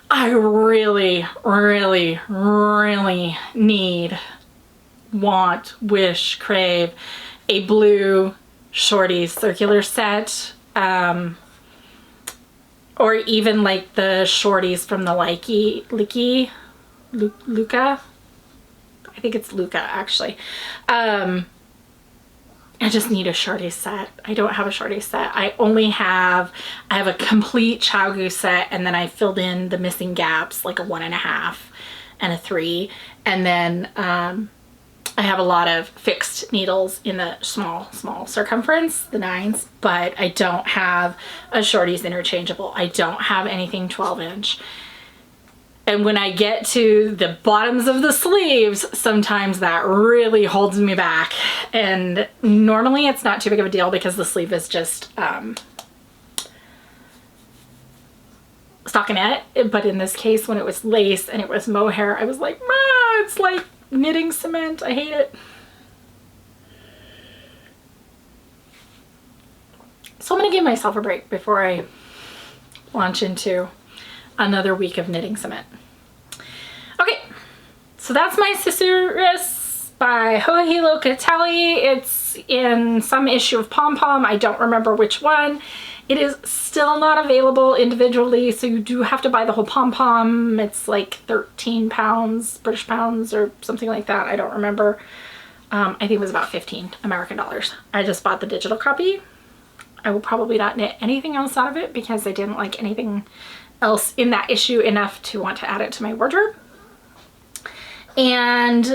I really, really, really need, want, wish, crave a blue shorty circular set. Or even like the shorties from the Luca. I think it's Luca actually. I just need a shorty set. I don't have a shorty set. I have a complete Chow Goose set, and then I filled in the missing gaps, like a 1.5 and a 3. And then I have a lot of fixed needles in the small circumference, the 9s, but I don't have a shorties interchangeable. I don't have anything 12-inch. And when I get to the bottoms of the sleeves, sometimes that really holds me back. And normally it's not too big of a deal because the sleeve is just stockinette. But in this case, when it was lace and it was mohair, I was like, it's like knitting cement. I hate it. So I'm gonna give myself a break before I launch into another week of knitting cement. Okay, so that's my Susurrus by Joji Locatelli. It's in some issue of Pom Pom. I don't remember which one. It is still not available individually, so you do have to buy the whole Pom Pom. It's like 13 pounds, British pounds, or something like that. I don't remember. I think it was about 15 American dollars. I just bought the digital copy. I will probably not knit anything else out of it because I didn't like anything else in that issue enough to want to add it to my wardrobe. And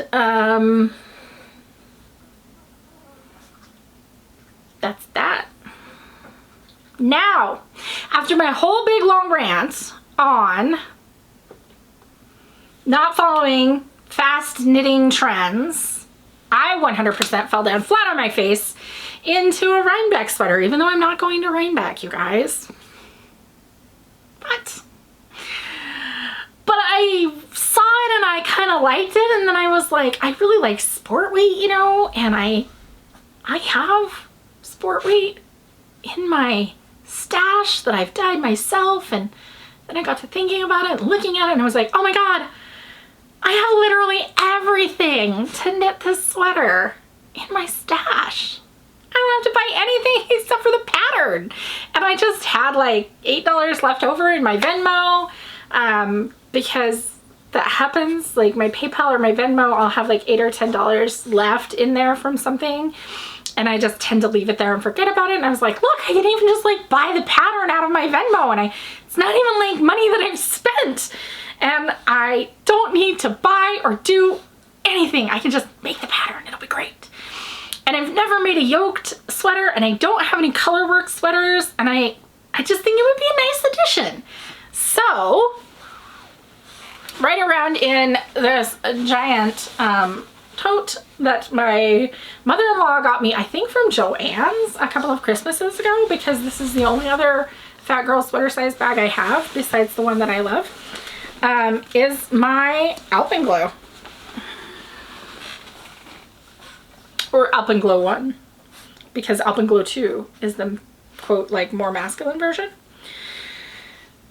that's that. Now, after my whole big long rant on not following fast knitting trends, I 100% fell down flat on my face into a Rhinebeck sweater, even though I'm not going to Rhinebeck, you guys. But I saw it and I kind of liked it, and then I was like, I really like sport weight, you know, and I have sport weight in my stash that I've dyed myself. And then I got to thinking about it and looking at it, and I was like, oh my god, I have literally everything to knit this sweater in my stash. I don't have to buy anything except for the pattern. And I just had like $8 left over in my Venmo, because that happens, like my PayPal or my Venmo, I'll have like $8 or $10 left in there from something, and I just tend to leave it there and forget about it. And I was like, look, I can even just like buy the pattern out of my Venmo, and it's not even like money that I've spent, and I don't need to buy or do anything. I can just make the pattern. It'll be great. And I've never made a yoked sweater, and I don't have any colorwork sweaters, and I just think it would be a nice addition. So right around in this giant tote that my mother-in-law got me, I think from Joann's a couple of Christmases ago, because this is the only other fat girl sweater size bag I have besides the one that I love, is my Alpenglow. Or Alpenglow 1, because Alpenglow 2 is the, quote, like more masculine version.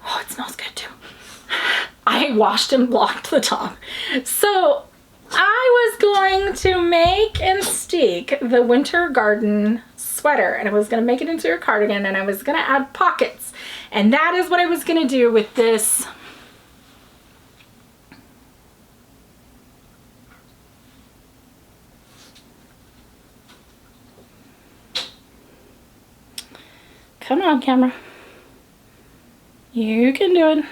Oh, it smells good too. I washed and blocked the top. So I was going to make and steek the Winter Garden sweater, and I was going to make it into a cardigan, and I was going to add pockets. And that is what I was going to do with this come on, camera. You can do it.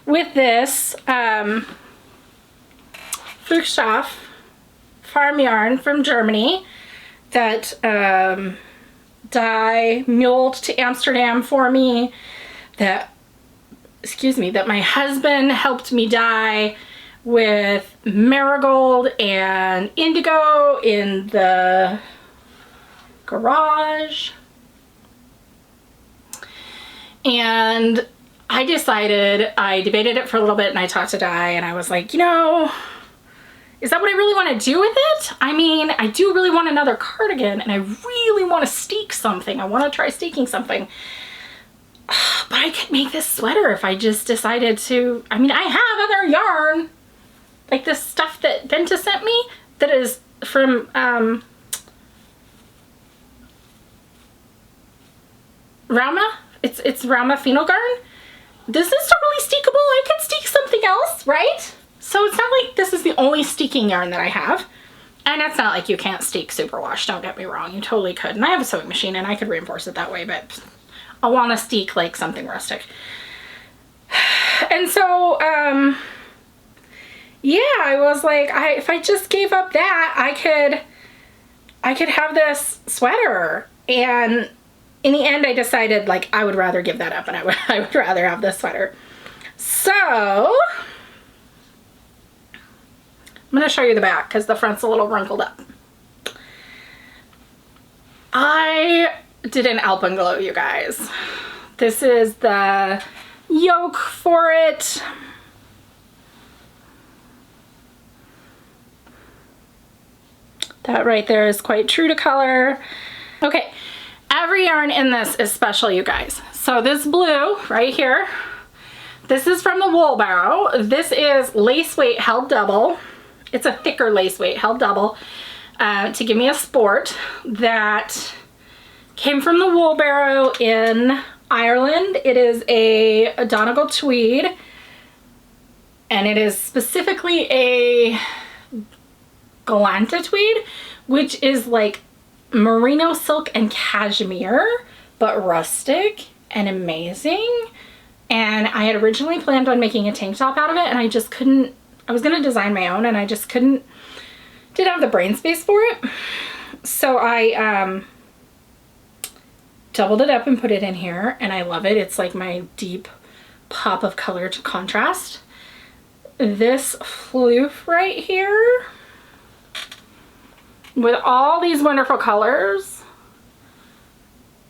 With this Flugstoff farm yarn from Germany that dye muled to Amsterdam for me, that my husband helped me dye with marigold and indigo in the garage. And I debated it for a little bit, and I talked to Di, and I was like, you know, is that what I really want to do with it? I mean, I do really want another cardigan, and I really want to steek something. I want to try steeking something. But I could make this sweater if I just decided to. I mean, I have other yarn, like this stuff that Benta sent me that is from Rauma. It's Rauma Phenol Garn. This is totally steekable. I could steek something else, right? So So it's not like this is the only steeking yarn that I have. And it's not like you can't steek superwash, don't get me wrong. You totally could. And I have a sewing machine and I could reinforce it that way, but I want to steek like something rustic. And so, yeah, I was like, if I just gave up that, I could have this sweater. And in the end, I decided like I would rather give that up and I would rather have this sweater. So I'm going to show you the back because the front's a little wrinkled up. I did an alpenglow, you guys. This is the yoke for it. That right there is quite true to color. Okay, every yarn in this is special, you guys. So this blue right here, this is from the Wool Barrow. This is lace weight held double. It's a thicker lace weight held double to give me a sport that came from the Wool Barrow in Ireland. It is a Donegal tweed, and it is specifically a Galanta tweed, which is like merino silk and cashmere, but rustic and amazing. And I had originally planned on making a tank top out of it, and I just couldn't. I was going to design my own, and I just didn't have the brain space for it. So I doubled it up and put it in here, and I love it. It's like my deep pop of color to contrast. This floof right here with all these wonderful colors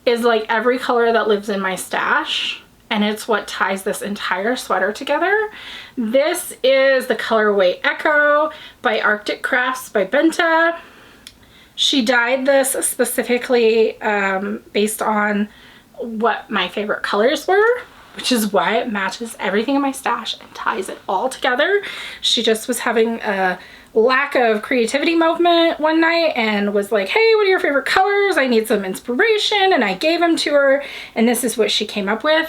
is like every color that lives in my stash. And it's what ties this entire sweater together. This is the colorway Echo by Arctic Crafts by Benta. She dyed this specifically based on what my favorite colors were, which is why it matches everything in my stash and ties it all together. She just was having a lack of creativity moment one night and was like, hey, what are your favorite colors? I need some inspiration. And I gave them to her, and this is what she came up with.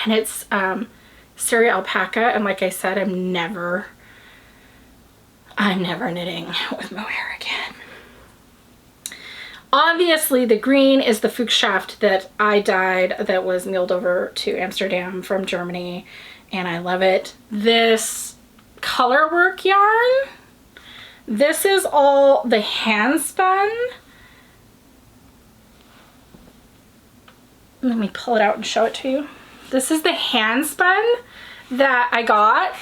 And it's Syria alpaca, and like I said, I'm never knitting with mohair again. Obviously, the green is the Fuchshaft that I dyed that was milled over to Amsterdam from Germany, and I love it. This color work yarn, this is all the hand spun. Let me pull it out and show it to you. This is the hand spun that I got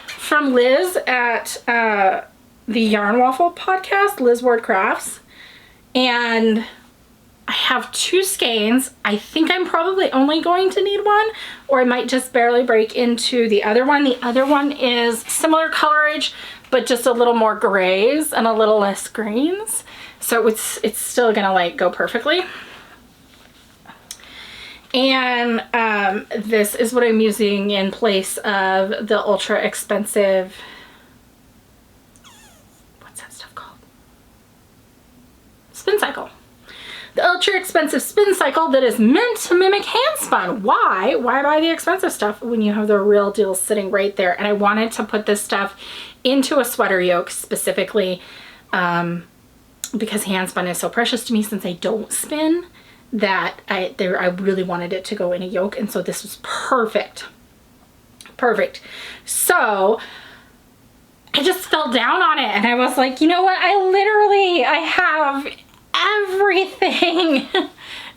from Liz at the Yarn Waffle podcast, Liz Ward Crafts. And I have 2 skeins. I think I'm probably only going to need one, or I might just barely break into the other one. The other one is similar colorage, but just a little more grays and a little less greens. So it's still gonna like go perfectly. And this is what I'm using in place of the ultra expensive, what's that stuff called? Spin cycle. The ultra expensive spin cycle that is meant to mimic hand spun. Why buy the expensive stuff when you have the real deal sitting right there? And I wanted to put this stuff into a sweater yoke specifically because hand spun is so precious to me since I don't spin, that I really wanted it to go in a yoke, and so this was perfect. So I just fell down on it, and I was like, you know what, I have everything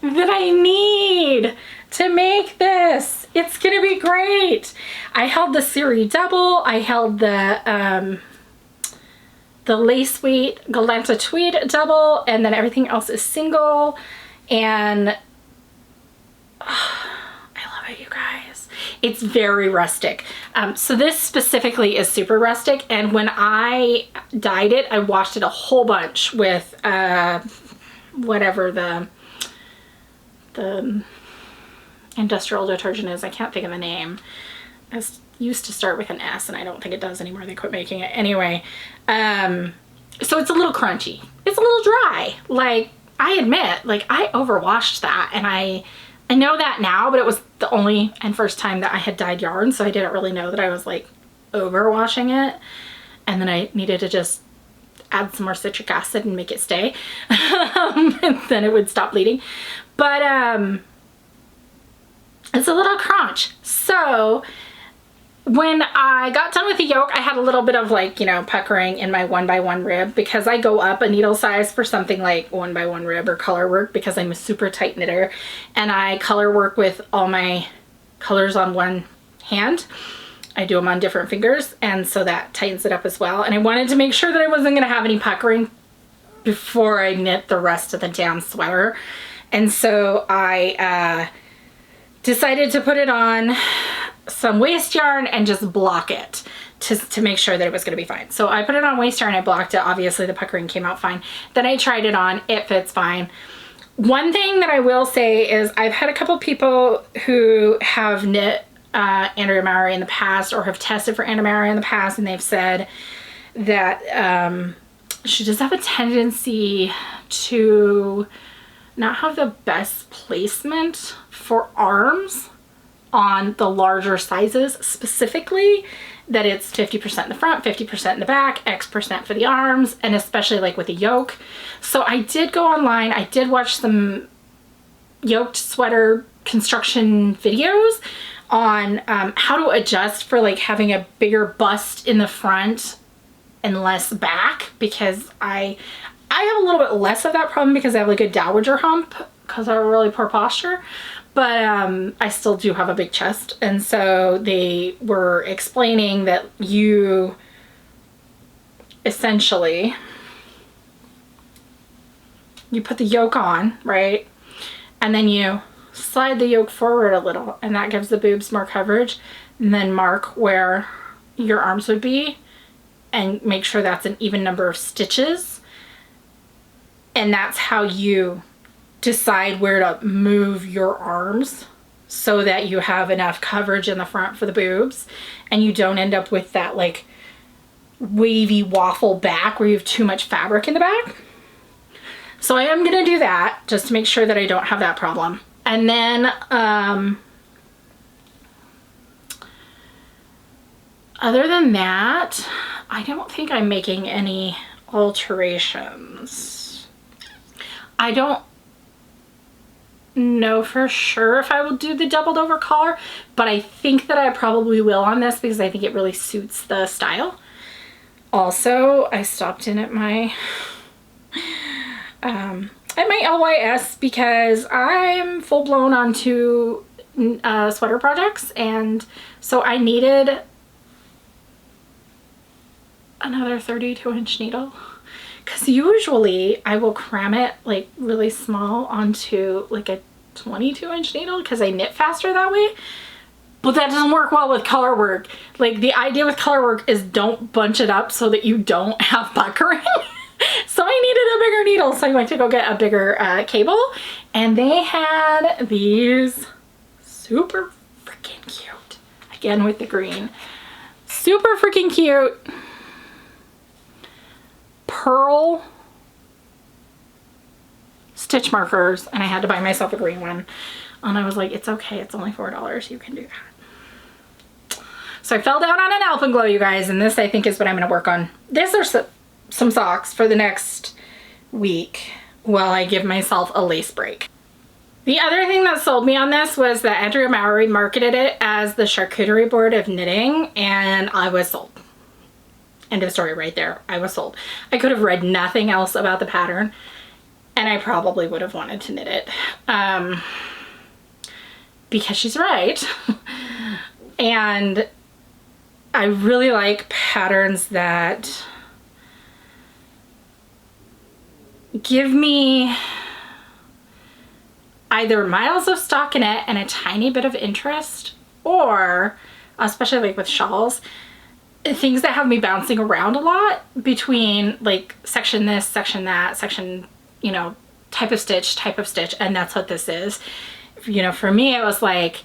that I need to make this. It's gonna be great. I held the Siri double, I held the lace weight Galanta tweed double, and then everything else is single. And I love it, you guys. It's very rustic. So this specifically is super rustic, and when I dyed it, I washed it a whole bunch with whatever the industrial detergent is. I can't think of the name. It used to start with an S, and I don't think it does anymore. They quit making it. Anyway, so it's a little crunchy. It's a little dry. Like, I admit, like, I overwashed that, and I I know that now, but it was the only and first time that I had dyed yarn, so I didn't really know that I was like overwashing it. And then I needed to just add some more citric acid and make it stay. And then it would stop bleeding. But it's a little crunch. So when I got done with the yoke, I had a little bit of like, you know, puckering in my 1x1 rib, because I go up a needle size for something like 1x1 rib or color work, because I'm a super tight knitter and I color work with all my colors on one hand. I do them on different fingers, and so that tightens it up as well. And I wanted to make sure that I wasn't going to have any puckering before I knit the rest of the damn sweater. And so I decided to put it on some waste yarn and just block it to make sure that it was going to be fine. So I put it on waste yarn, I blocked it. Obviously the puckering came out fine. Then I tried it on, it fits fine. One thing that I will say is I've had a couple people who have knit Andrea Mowry in the past, or have tested for Andrea Mowry in the past, and they've said that she does have a tendency to not have the best placement for arms on the larger sizes, specifically that it's 50% in the front, 50% in the back, X% for the arms, and especially like with the yoke. So I did go online, I did watch some yoked sweater construction videos on how to adjust for like having a bigger bust in the front and less back, because I have a little bit less of that problem because I have like a dowager hump because I have a really poor posture, but I still do have a big chest. And so they were explaining that you essentially, you put the yoke on, right? And then you slide the yoke forward a little, and that gives the boobs more coverage, and then mark where your arms would be and make sure that's an even number of stitches. And that's how you decide where to move your arms so that you have enough coverage in the front for the boobs and you don't end up with that like wavy waffle back where you have too much fabric in the back. So I am gonna do that just to make sure that I don't have that problem. And then other than that, I don't think I'm making any alterations. I don't know for sure if I will do the doubled over collar, but I think that I probably will on this because I think it really suits the style. Also, I stopped in at my LYS because I'm full blown onto sweater projects, and so I needed another 32-inch needle, because usually I will cram it like really small onto like a 22-inch needle because I knit faster that way. But that doesn't work well with color work. Like the idea with color work is don't bunch it up so that you don't have puckering. So I needed a bigger needle, so I went to go get a bigger cable, and they had these super freaking cute, again with the green, super freaking cute pearl stitch markers, and I had to buy myself a green one, and I was like, it's okay, it's only $4, you can do that. So I fell down on an Alpenglow, you guys, and this I think is what I'm going to work on. These are some socks for the next week while I give myself a lace break. The other thing that sold me on this was that Andrea Mowry marketed it as the charcuterie board of knitting, and I was sold. End of story right there. I was sold. I could have read nothing else about the pattern and I probably would have wanted to knit it because she's right. And I really like patterns that give me either miles of stockinette and a tiny bit of interest, or especially like with shawls, things that have me bouncing around a lot between like section this, section that, section, you know, type of stitch, and that's what this is. You know, for me it was like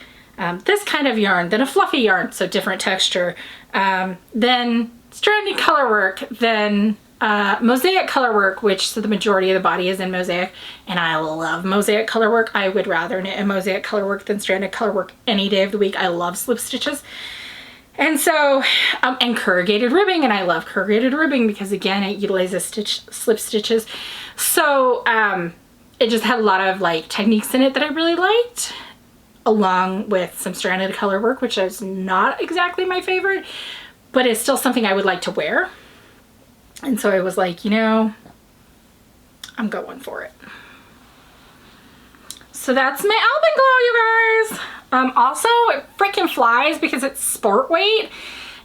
this kind of yarn, then a fluffy yarn, so different texture, then stranded color work, then mosaic color work, which so the majority of the body is in mosaic, and I love mosaic color work. I would rather knit in mosaic color work than stranded color work any day of the week. I love slip stitches. And so, and corrugated ribbing, and I love corrugated ribbing because again, it utilizes slip stitches. So, it just had a lot of like techniques in it that I really liked, along with some stranded color work, which is not exactly my favorite, but it's still something I would like to wear. And so I was like, you know, I'm going for it. So that's my Alpenglow, you guys. Also, it freaking flies because it's sport weight,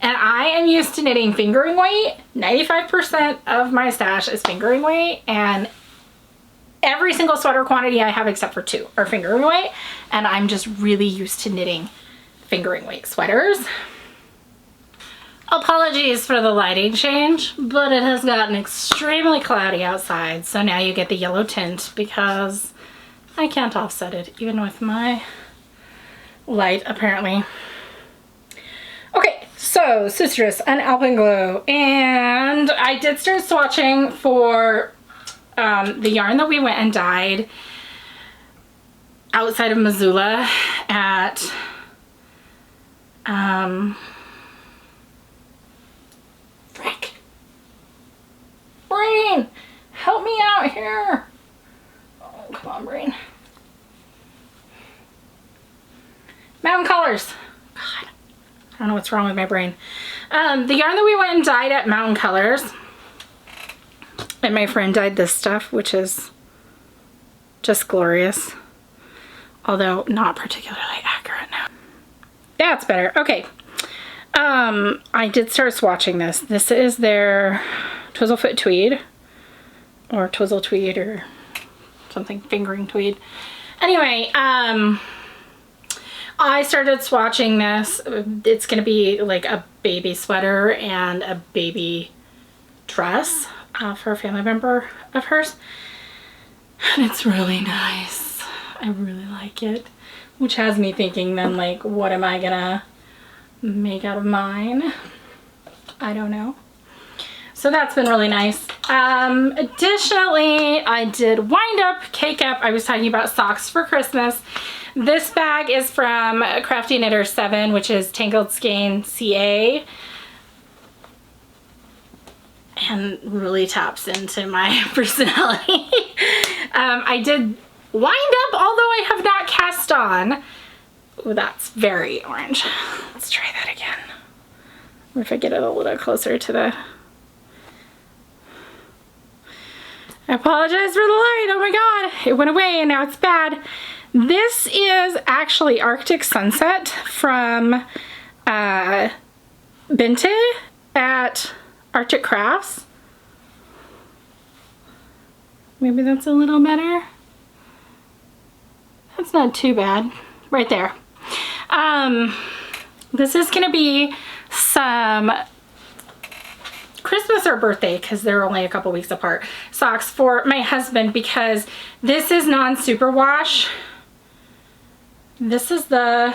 and I am used to knitting fingering weight. 95% of my stash is fingering weight, and every single sweater quantity I have except for 2 are fingering weight, and I'm just really used to knitting fingering weight sweaters. Apologies for the lighting change, but it has gotten extremely cloudy outside, so now you get the yellow tint because I can't offset it even with my light apparently. Okay, so Sistress and Alpenglow, and I did start swatching for the yarn that we went and dyed outside of Missoula at frick, brain, help me out here. Oh, come on, brain. Mountain Colors. God, I don't know what's wrong with my brain. The yarn that we went and dyed at Mountain Colors, and my friend dyed this stuff, which is just glorious, although not particularly accurate now. That's better. Okay. I did start swatching this. This is their Twizzlefoot Tweed, or Twizzle Tweed, or something, fingering tweed. Anyway, I started swatching this. It's gonna be like a baby sweater and a baby dress for a family member of hers. And it's really nice. I really like it. Which has me thinking then, like, what am I gonna make out of mine? I don't know. So that's been really nice. Additionally, I did wind up, cake up. I was talking about socks for Christmas. This bag is from Crafty Knitter 7, which is Tangled Skein CA. And really taps into my personality. I did wind up, although I have not cast on. Ooh, that's very orange. Let's try that again. Or if I get it a little closer to the... I apologize for the light. Oh my god, it went away and now it's bad. This is actually Arctic Sunset from Binte at Arctic Crafts. Maybe that's a little better. That's not too bad. Right there. This is gonna be some Christmas or birthday, because they're only a couple weeks apart, socks for my husband, because this is non-superwash. This is the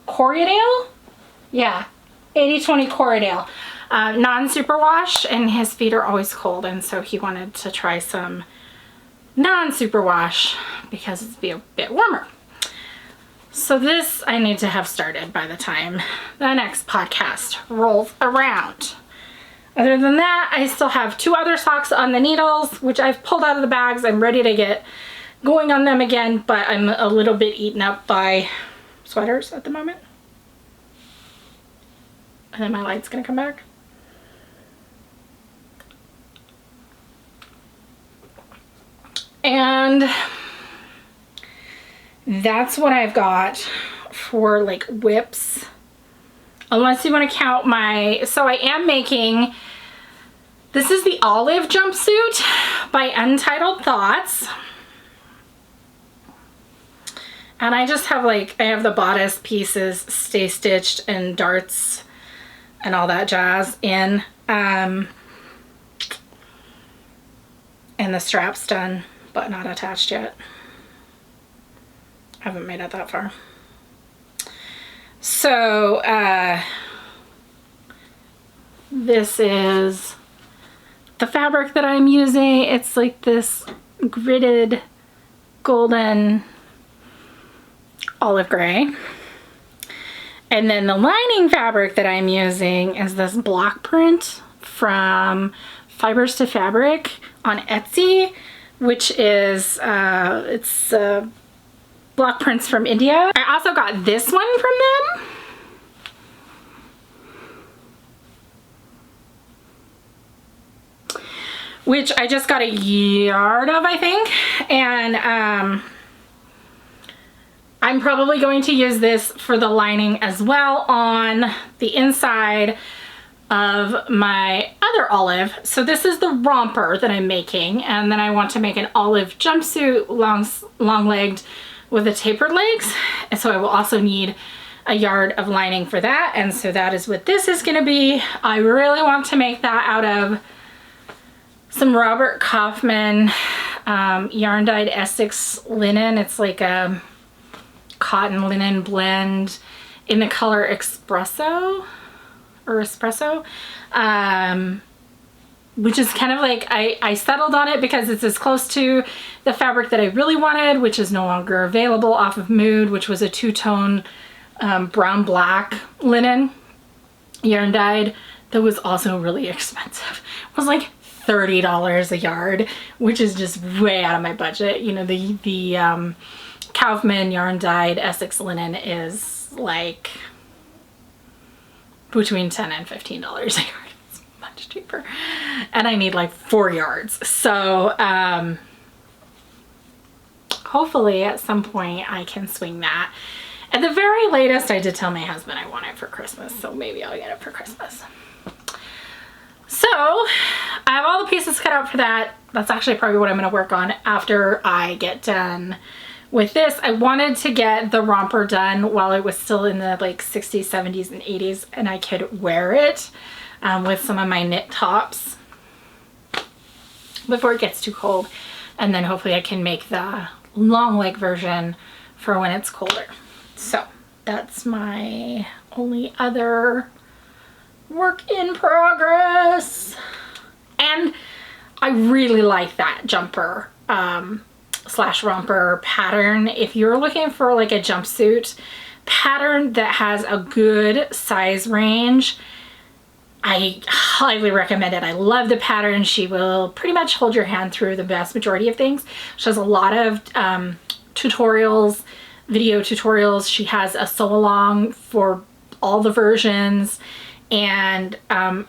Corriedale? Yeah, 80/20 Corriedale. Non-superwash, and his feet are always cold, and so he wanted to try some non-superwash because it's be a bit warmer. So this I need to have started by the time the next podcast rolls around. Other than that, I still have 2 other socks on the needles, which I've pulled out of the bags. I'm ready to get going on them again, but I'm a little bit eaten up by sweaters at the moment. And then my light's gonna come back. And that's what I've got for like whips, unless you want to count my, so I am making, this is the Olive jumpsuit by Untitled Thoughts. And I just have like, I have the bodice pieces stay stitched and darts and all that jazz in, and the strap's done but not attached yet. I haven't made it that far. So This is the fabric that I'm using. It's like this gridded golden olive gray. And then the lining fabric that I'm using is this block print from Fibers to Fabric on Etsy, which is, it's block prints from India. I also got this one from them. Which I just got a yard of, I think. And I'm probably going to use this for the lining as well on the inside of my other olive. So this is the romper that I'm making, and then I want to make an olive jumpsuit, long-legged with the tapered legs. And so I will also need a yard of lining for that. And so that is what this is gonna be. I really want to make that out of some Robert Kaufman yarn dyed Essex linen. It's like a cotton linen blend in the color espresso, which is kind of like, I settled on it because it's as close to the fabric that I really wanted, which is no longer available off of Mood, which was a two-tone brown black linen yarn dyed that was also really expensive. It was like $30 a yard, which is just way out of my budget. You know, the Kaufman yarn dyed Essex linen is like between $10 and $15 a yard. It's much cheaper. And I need like 4 yards. So hopefully at some point I can swing that. At the very latest, I did tell my husband I want it for Christmas, so maybe I'll get it for Christmas. So I have all the pieces cut out for that. That's actually probably what I'm going to work on after I get done with this. I wanted to get the romper done while it was still in the like 60s, 70s, and 80s, and I could wear it with some of my knit tops before it gets too cold. And then hopefully I can make the long leg version for when it's colder. So that's my only other work in progress. And I really like that jumper slash romper pattern. If you're looking for like a jumpsuit pattern that has a good size range, I highly recommend it. I love the pattern. She will pretty much hold your hand through the vast majority of things. She has a lot of tutorials, video tutorials. She has a sew along for all the versions. And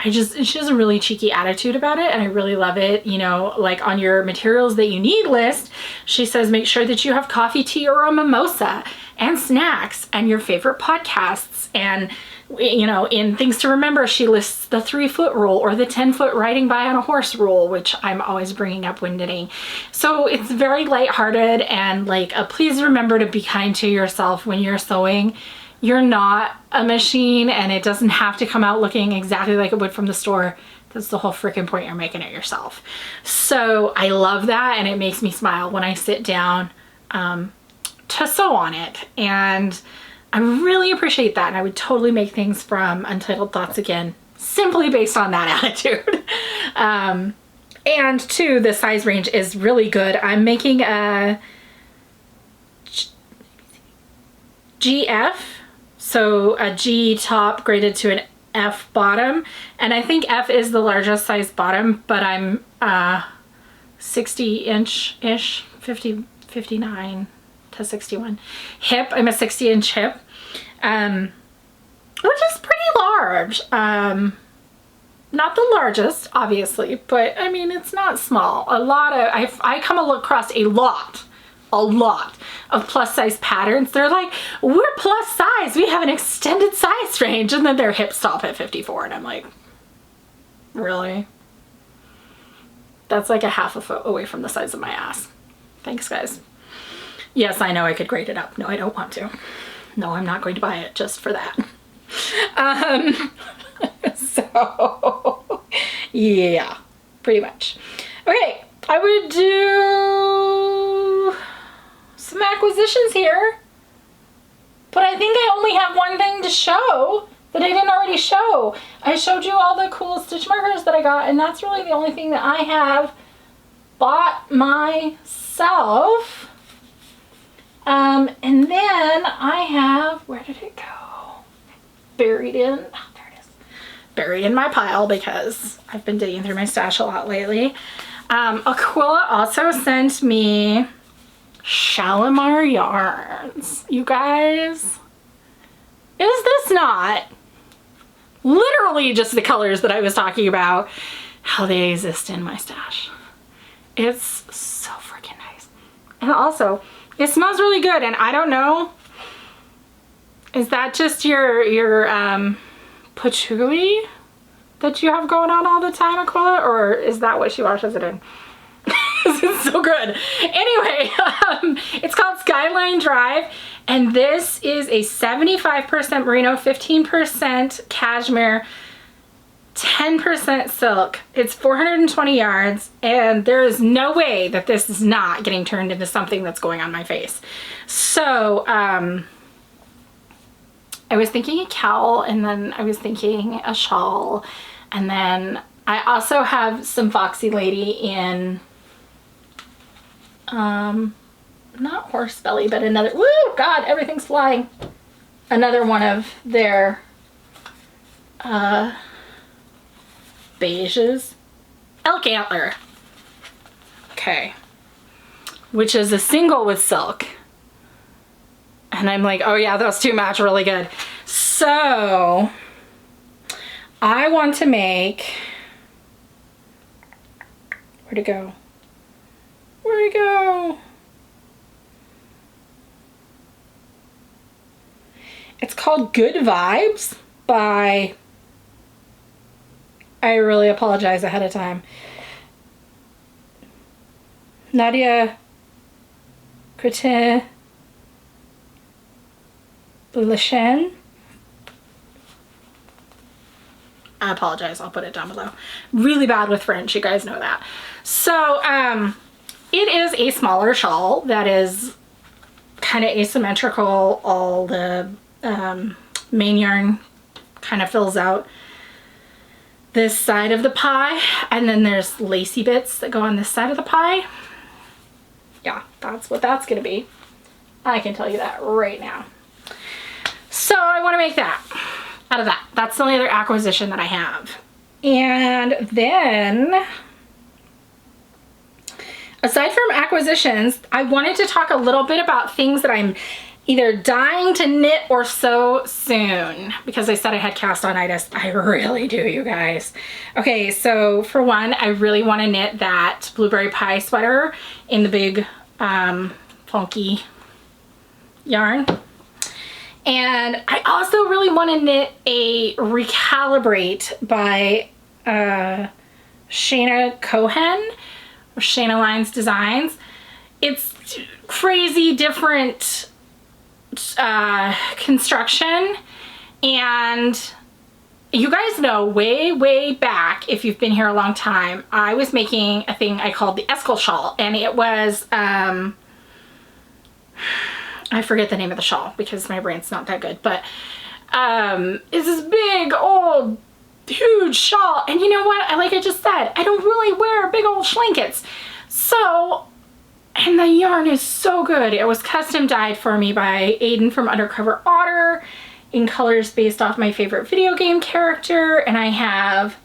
she has a really cheeky attitude about it, and I really love it. You know, like on your materials that you need list, she says make sure that you have coffee, tea, or a mimosa, and snacks, and your favorite podcasts. And you know, in things to remember, she lists the 3-foot rule or the 10-foot riding by on a horse rule, which I'm always bringing up when knitting. So it's very lighthearted and like a please remember to be kind to yourself when you're sewing. You're not a machine, and it doesn't have to come out looking exactly like it would from the store. That's the whole freaking point. You're making it yourself. So I love that, and it makes me smile when I sit down to sew on it. And I really appreciate that, and I would totally make things from Untitled Thoughts again, simply based on that attitude. And two, the size range is really good. I'm making a GF, so a G top graded to an F bottom, and I think F is the largest size bottom, but I'm 60 inch-ish, 59 to 61 hip. I'm a 60-inch hip, which is pretty large. Not the largest, obviously, but I mean, it's not small. I come across a lot of plus size patterns. They're like, we're plus size, we have an extended size range, and then their hips stop at 54, and I'm like, really? That's like a half a foot away from the size of my ass. Thanks, guys. Yes, I know I could grade it up. No, I don't want to. No, I'm not going to buy it just for that. So yeah, pretty much. Okay, I would do some acquisitions here, but I think I only have one thing to show, that I didn't already show. I showed you all the cool stitch markers that I got, and that's really the only thing that I have bought myself. And then I have, where did it go? Buried in, oh, there it is. Buried in my pile because I've been digging through my stash a lot lately. Aquila also sent me Shalimar yarns. You guys, is this not literally just the colors that I was talking about, how they exist in my stash? It's so freaking nice. And also, it smells really good, and I don't know, is that just your patchouli that you have going on all the time, Aquila, or is that what she washes it in? It's so good. Anyway, it's called Skyline Drive, and this is a 75% merino, 15% cashmere, 10% silk. It's 420 yards, and there is no way that this is not getting turned into something that's going on my face. So I was thinking a cowl, and then I was thinking a shawl, and then I also have some Foxy Lady in not horse belly, but another, woo, God, everything's flying. Another one of their beiges. Elk Antler. Okay. Which is a single with silk. And I'm like, oh yeah, those two match really good. So I want to make, where'd it go? Where'd it go? It's called Good Vibes by, I really apologize ahead of time, Nadia Cretin Blashen. I apologize, I'll put it down below. Really bad with French, you guys know that. So it is a smaller shawl that is kind of asymmetrical. All the main yarn kind of fills out this side of the pie, and then there's lacy bits that go on this side of the pie. Yeah, that's what that's gonna be. I can tell you that right now. So I want to make that out of that. That's the only other acquisition that I have. And then, aside from acquisitions, I wanted to talk a little bit about things that I'm either dying to knit or sew soon, because I said I had cast-on-itis. I really do, you guys. Okay, so for one, I really want to knit that blueberry pie sweater in the big funky yarn. And I also really want to knit a Recalibrate by Shayna Cohen, or Shayna Lines Designs. It's crazy different construction, and you guys know way back, if you've been here a long time, I was making a thing I called the Eskel shawl, and it was I forget the name of the shawl because my brain's not that good, but it's this big old huge shawl, and you know what, like I just said, I don't really wear big old blankets, so, and the yarn is so good. It was custom dyed for me by Aiden from Undercover Otter in colors based off my favorite video game character, and I have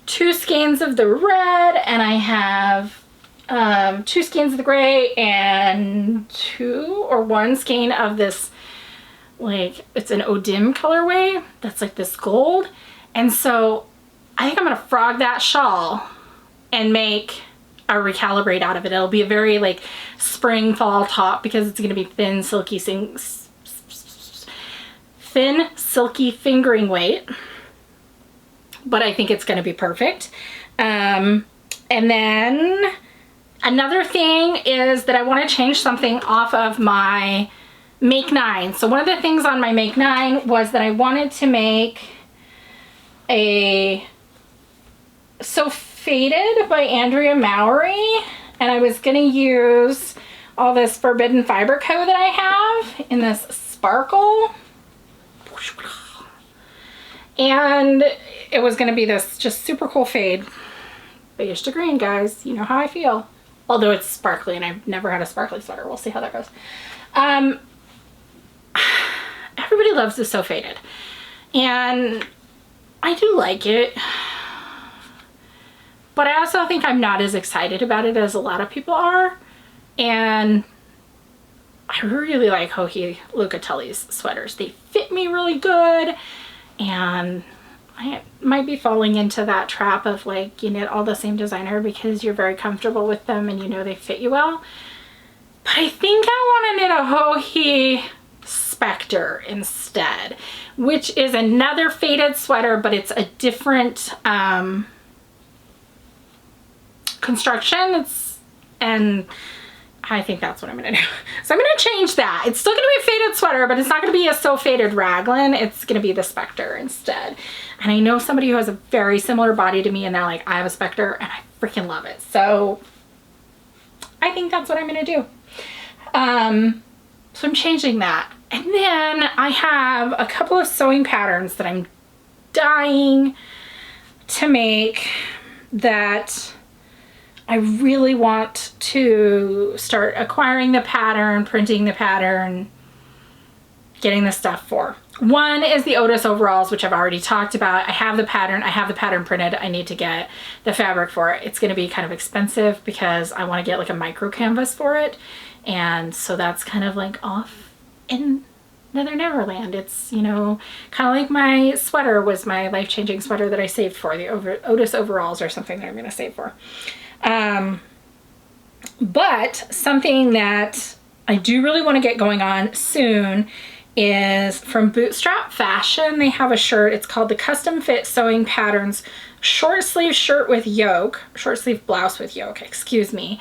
2 skeins of the red, and I have 2 skeins of the gray, and 2 or 1 skein of this, like, it's an Odim colorway that's like this gold. And so I think I'm gonna frog that shawl and make a Recalibrate out of it. It'll be a very like spring fall top because it's gonna be thin silky fingering weight, but I think it's gonna be perfect. And then another thing is that I want to change something off of my Make 9. So one of the things on my Make 9 was that I wanted to make a So Faded by Andrea Mowry, and I was going to use all this Forbidden Fiber Co that I have in this sparkle. And it was going to be this just super cool fade. Beige to green, guys. You know how I feel. Although it's sparkly and I've never had a sparkly sweater. We'll see how that goes. Everybody loves the So Faded. And I do like it. But I also think I'm not as excited about it as a lot of people are. And I really like Joji Locatelli's sweaters. They fit me really good. And I might be falling into that trap of like, you knit all the same designer because you're very comfortable with them and you know they fit you well. But I think I want to knit a Joji Spectre instead, which is another faded sweater, but it's a different construction. And I think that's what I'm going to do. So I'm going to change that. It's still going to be a faded sweater, but it's not going to be a So Faded raglan. It's going to be the Spectre instead. And I know somebody who has a very similar body to me and they're like, I have a Spectre and I freaking love it. So I think that's what I'm going to do. So I'm changing that. And then I have a couple of sewing patterns that I'm dying to make that I really want to start acquiring the pattern, printing the pattern, getting the stuff for. One is the Otis overalls, which I've already talked about. I have the pattern printed. I need to get the fabric for it. It's going to be kind of expensive because I want to get like a micro canvas for it. And so that's kind of like off in Nether Neverland. It's, you know, kind of like my sweater was my life-changing sweater that I saved for, the Otis overalls or something that I'm going to save for. But something that I do really want to get going on soon is from Bootstrap Fashion. They have a shirt. It's called the Custom Fit Sewing Patterns Short Sleeve Shirt with Yoke, Short Sleeve Blouse with Yoke, excuse me.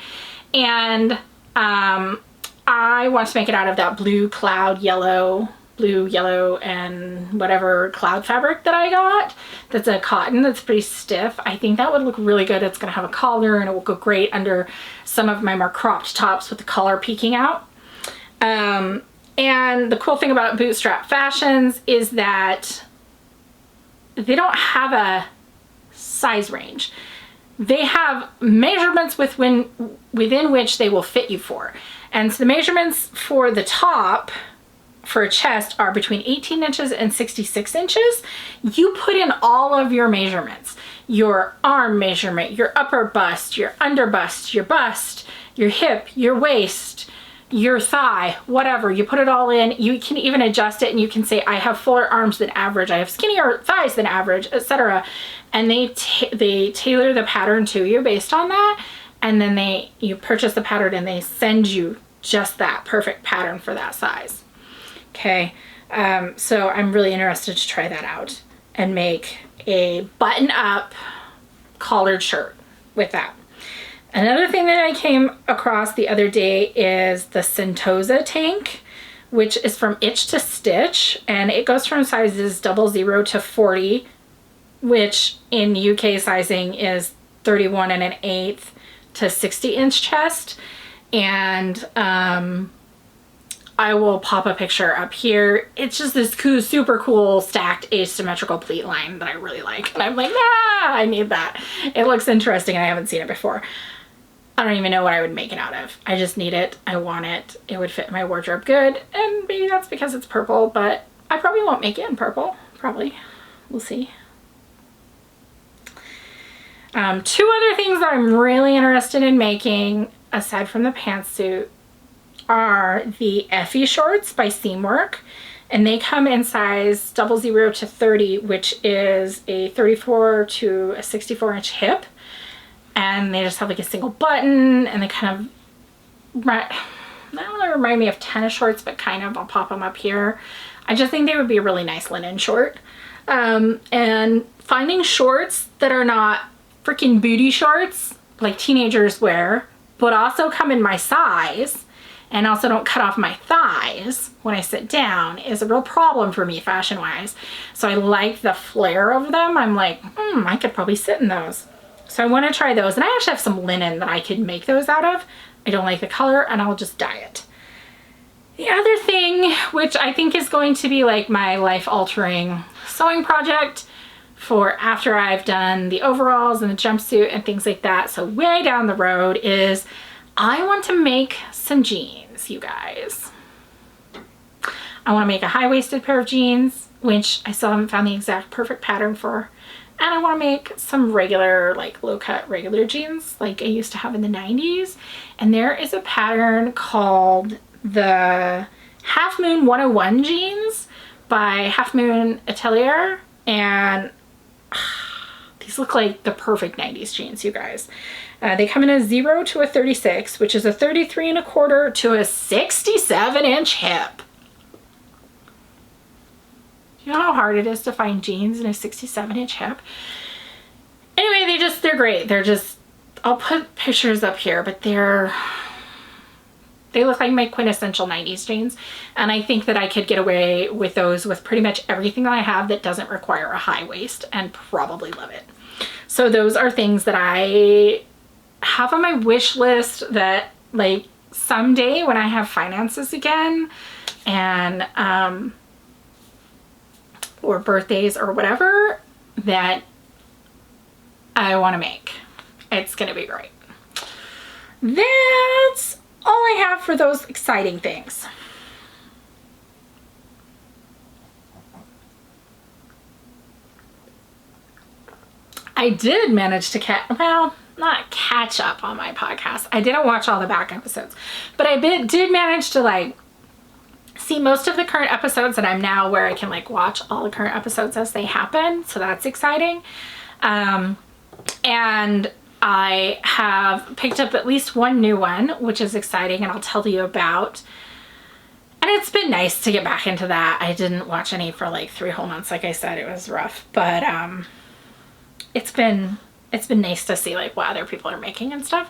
And I want to make it out of that blue, yellow, and whatever cloud fabric that I got. That's a cotton that's pretty stiff. I think that would look really good. It's going to have a collar and it will go great under some of my more cropped tops with the collar peeking out. And the cool thing about Bootstrap Fashions is that they don't have a size range. They have measurements within which they will fit you for. And so the measurements for the top for a chest are between 18 inches and 66 inches. You put in all of your measurements, your arm measurement, your upper bust, your under bust, your hip, your waist, your thigh, whatever. You put it all in. You can even adjust it and you can say, I have fuller arms than average, I have skinnier thighs than average, etc. And they tailor the pattern to you based on that. And then you purchase the pattern and they send you just that perfect pattern for that size. Okay, so I'm really interested to try that out and make a button-up collared shirt with that. Another thing that I came across the other day is the Sentosa tank, which is from Itch to Stitch, and it goes from sizes 00 to 40, which in UK sizing is 31 1/8 to 60-inch chest. And I will pop a picture up here. It's just this cool, super cool stacked asymmetrical pleat line that I really like. And I'm like, I need that. It looks interesting and I haven't seen it before. I don't even know what I would make it out of. I just need it. I want it. It would fit my wardrobe good. And maybe that's because it's purple, but I probably won't make it in purple. Probably. We'll see. Two other things that I'm really interested in making, aside from the pantsuit, are the Effie shorts by Seamwork. And they come in size 00 to 30, which is a 34 to a 64-inch hip. And they just have like a single button, and they kind of, not really remind me of tennis shorts, but kind of, I'll pop them up here. I just think they would be a really nice linen short. And finding shorts that are not freaking booty shorts like teenagers wear, but also come in my size and also don't cut off my thighs when I sit down is a real problem for me fashion-wise. So I like the flare of them. I'm like, I could probably sit in those. So I want to try those. And I actually have some linen that I could make those out of. I don't like the color and I'll just dye it. The other thing, which I think is going to be like my life-altering sewing project for after I've done the overalls and the jumpsuit and things like that. So way down the road is I want to make some jeans, you guys. I want to make a high-waisted pair of jeans, which I still haven't found the exact perfect pattern for. And I want to make some regular, like low-cut regular jeans like I used to have in the 90s. And there is a pattern called the Half Moon 101 jeans by Half Moon Atelier. And these look like the perfect 90s jeans, you guys. They come in a 0 to a 36, which is a 33¼ to a 67-inch hip. You know how hard it is to find jeans in a 67-inch hip? Anyway, they're great. They're just, I'll put pictures up here, but they look like my quintessential 90s jeans. And I think that I could get away with those with pretty much everything that I have that doesn't require a high waist, and probably love it. So those are things that I have on my wish list that, like, someday when I have finances again and, or birthdays or whatever, that I want to make. It's going to be great. That's all I have for those exciting things. I did manage to not catch up on my podcast. I didn't watch all the back episodes, but I did manage to like see most of the current episodes, and I'm now where I can like watch all the current episodes as they happen. So that's exciting. And I have picked up at least one new one, which is exciting, and I'll tell you about. And it's been nice to get back into that. I didn't watch any for like 3 whole months. Like I said, it was rough, but it's been nice to see like what other people are making and stuff.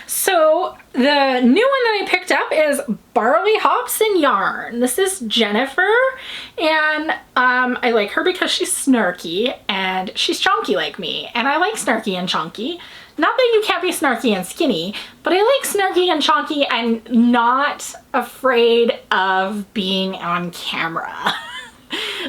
So the new one that I picked up is Barley Hops and Yarn. This is Jennifer, and I like her because she's snarky and she's chunky like me, and I like snarky and chunky. Not that you can't be snarky and skinny, but I like snarky and chunky and not afraid of being on camera.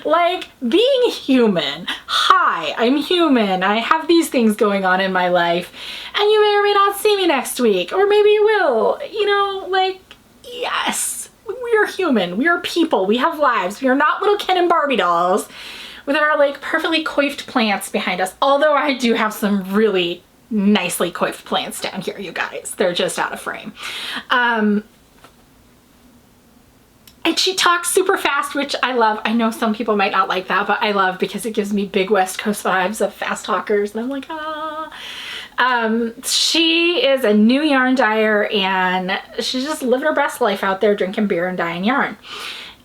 Like being human. Hi, I'm human. I have these things going on in my life, and you may or may not see me next week, or maybe you will. You know, like, yes, we are human. We are people. We have lives. We are not little Ken and Barbie dolls with our like perfectly coiffed plants behind us. Although I do have some really nicely coiffed plants down here, you guys. They're just out of frame. And she talks super fast, which I love. I know some people might not like that, but I love because it gives me big West Coast vibes of fast talkers. And I'm like, ah. She is a new yarn dyer, and she's just living her best life out there drinking beer and dyeing yarn.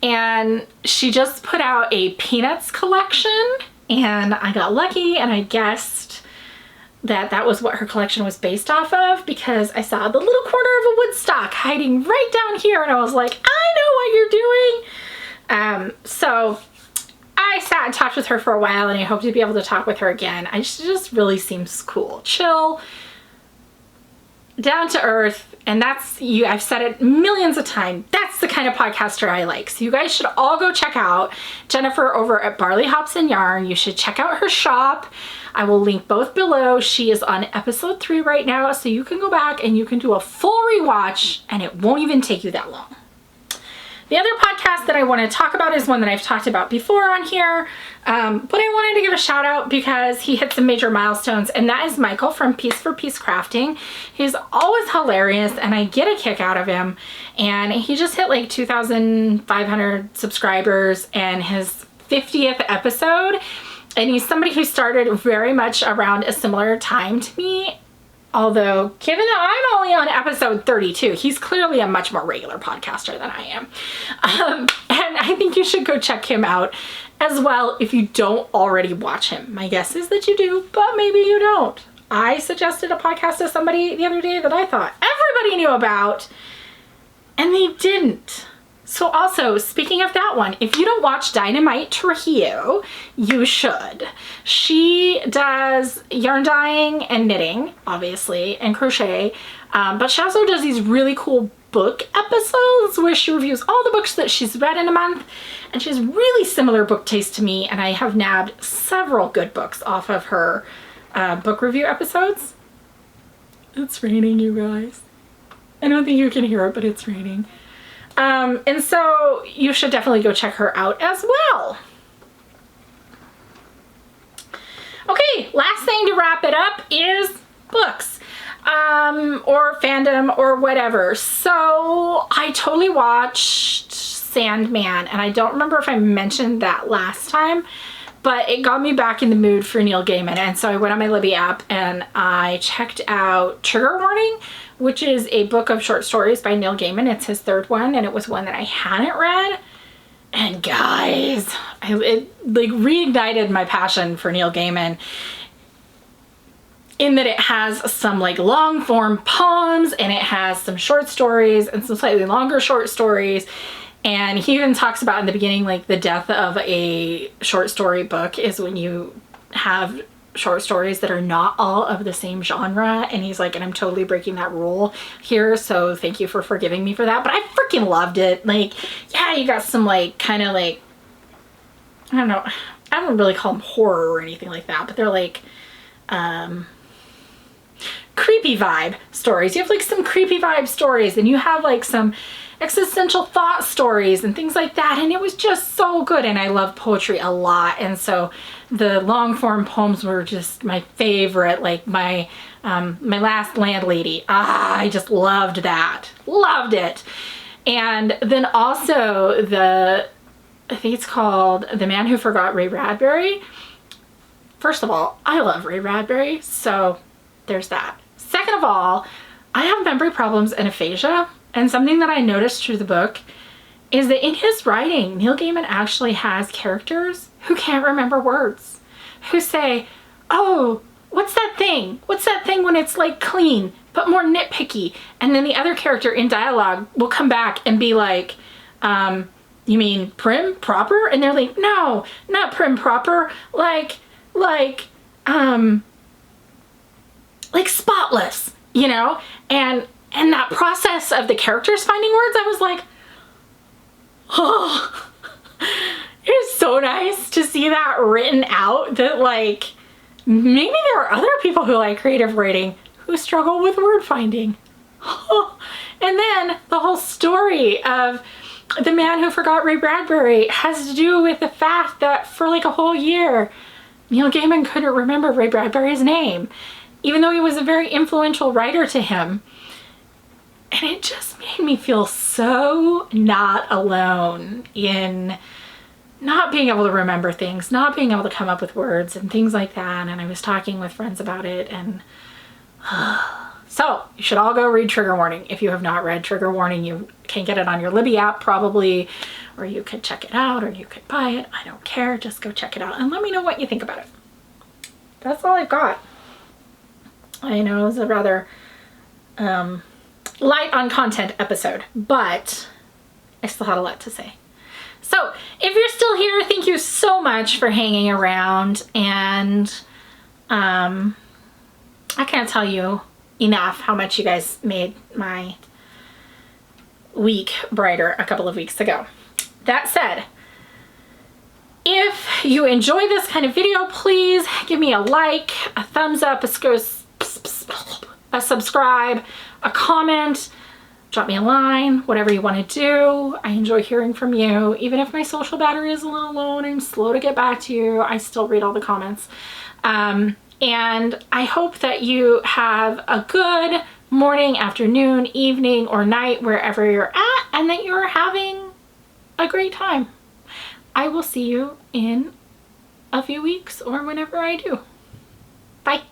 And she just put out a Peanuts collection, and I got lucky and I guessed that was what her collection was based off of, because I saw the little corner of a Woodstock hiding right down here, and I was like, I know what you're doing. So I sat and talked with her for a while, and I hope to be able to talk with her again. She just really seems cool, chill, down to earth, and that's you. I've said it millions of times. That's the kind of podcaster I like. So you guys should all go check out Jennifer over at Barley Hops and Yarn. You should check out her shop. I will link both below. She is on episode 3 right now, so you can go back and you can do a full rewatch, and it won't even take you that long. The other podcast that I want to talk about is one that I've talked about before on here, but I wanted to give a shout out because he hit some major milestones, and that is Michael from Piece for Piece Crafting. He's always hilarious, and I get a kick out of him, and he just hit like 2,500 subscribers and his 50th episode. And he's somebody who started very much around a similar time to me. Although, given that I'm only on episode 32, he's clearly a much more regular podcaster than I am. And I think you should go check him out as well if you don't already watch him. My guess is that you do, but maybe you don't. I suggested a podcast to somebody the other day that I thought everybody knew about, and they didn't. So also, speaking of that one, if you don't watch Dynamite Trujillo, you should. She does yarn dyeing and knitting, obviously, and crochet, but she also does these really cool book episodes where she reviews all the books that she's read in a month, and she has really similar book taste to me, and I have nabbed several good books off of her book review episodes. It's raining, you guys. I don't think you can hear it, but it's raining. And so you should definitely go check her out as well. Okay, last thing to wrap it up is books. Or fandom or whatever. So I totally watched Sandman, and I don't remember if I mentioned that last time, but it got me back in the mood for Neil Gaiman. And so I went on my Libby app and I checked out Trigger Warning, which is a book of short stories by Neil Gaiman. It's his third one, and it was one that I hadn't read. And guys, it like reignited my passion for Neil Gaiman, in that it has some like long form poems, and it has some short stories and some slightly longer short stories. And he even talks about in the beginning, like the death of a short story book is when you have short stories that are not all of the same genre. And he's like, and I'm totally breaking that rule here, so thank you for forgiving me for that. But I freaking loved it. Like, yeah, you got some like kind of like, I don't know, I don't really call them horror or anything like that, but they're like creepy vibe stories. You have like some creepy vibe stories, and you have like some existential thought stories and things like that, and it was just so good. And I love poetry a lot, and so the long form poems were just my favorite. Like my last landlady, I just loved that, loved it. And then also I think it's called The Man Who Forgot Ray Bradbury. First of all, I love Ray Bradbury, so there's that. Second of all, I have memory problems and aphasia, and something that I noticed through the book is that in his writing, Neil Gaiman actually has characters who can't remember words, who say, oh, what's that thing? What's that thing when it's like clean, but more nitpicky? And then the other character in dialogue will come back and be like, you mean prim, proper? And they're like, no, not prim, proper, like spotless, you know? And that process of the characters finding words, I was like, oh, it is so nice to see that written out, that like, maybe there are other people who like creative writing who struggle with word finding. And then the whole story of The Man Who Forgot Ray Bradbury has to do with the fact that for like a whole year, Neil Gaiman couldn't remember Ray Bradbury's name, even though he was a very influential writer to him. And it just made me feel so not alone in not being able to remember things, not being able to come up with words and things like that. And I was talking with friends about it, and so you should all go read Trigger Warning. If you have not read Trigger Warning, you can get it on your Libby app probably, or you could check it out, or you could buy it. I don't care. Just go check it out and let me know what you think about it. That's all I've got. I know it was a rather light on content episode, but I still had a lot to say. So if you're still here, thank you so much for hanging around, and I can't tell you enough how much you guys made my week brighter a couple of weeks ago. That said, if you enjoy this kind of video, please give me a like, a thumbs up, a subscribe, a comment, drop me a line, whatever you want to do. I enjoy hearing from you. Even if my social battery is a little low and I'm slow to get back to you, I still read all the comments. And I hope that you have a good morning, afternoon, evening, or night, wherever you're at, and that you're having a great time. I will see you in a few weeks or whenever I do. Bye.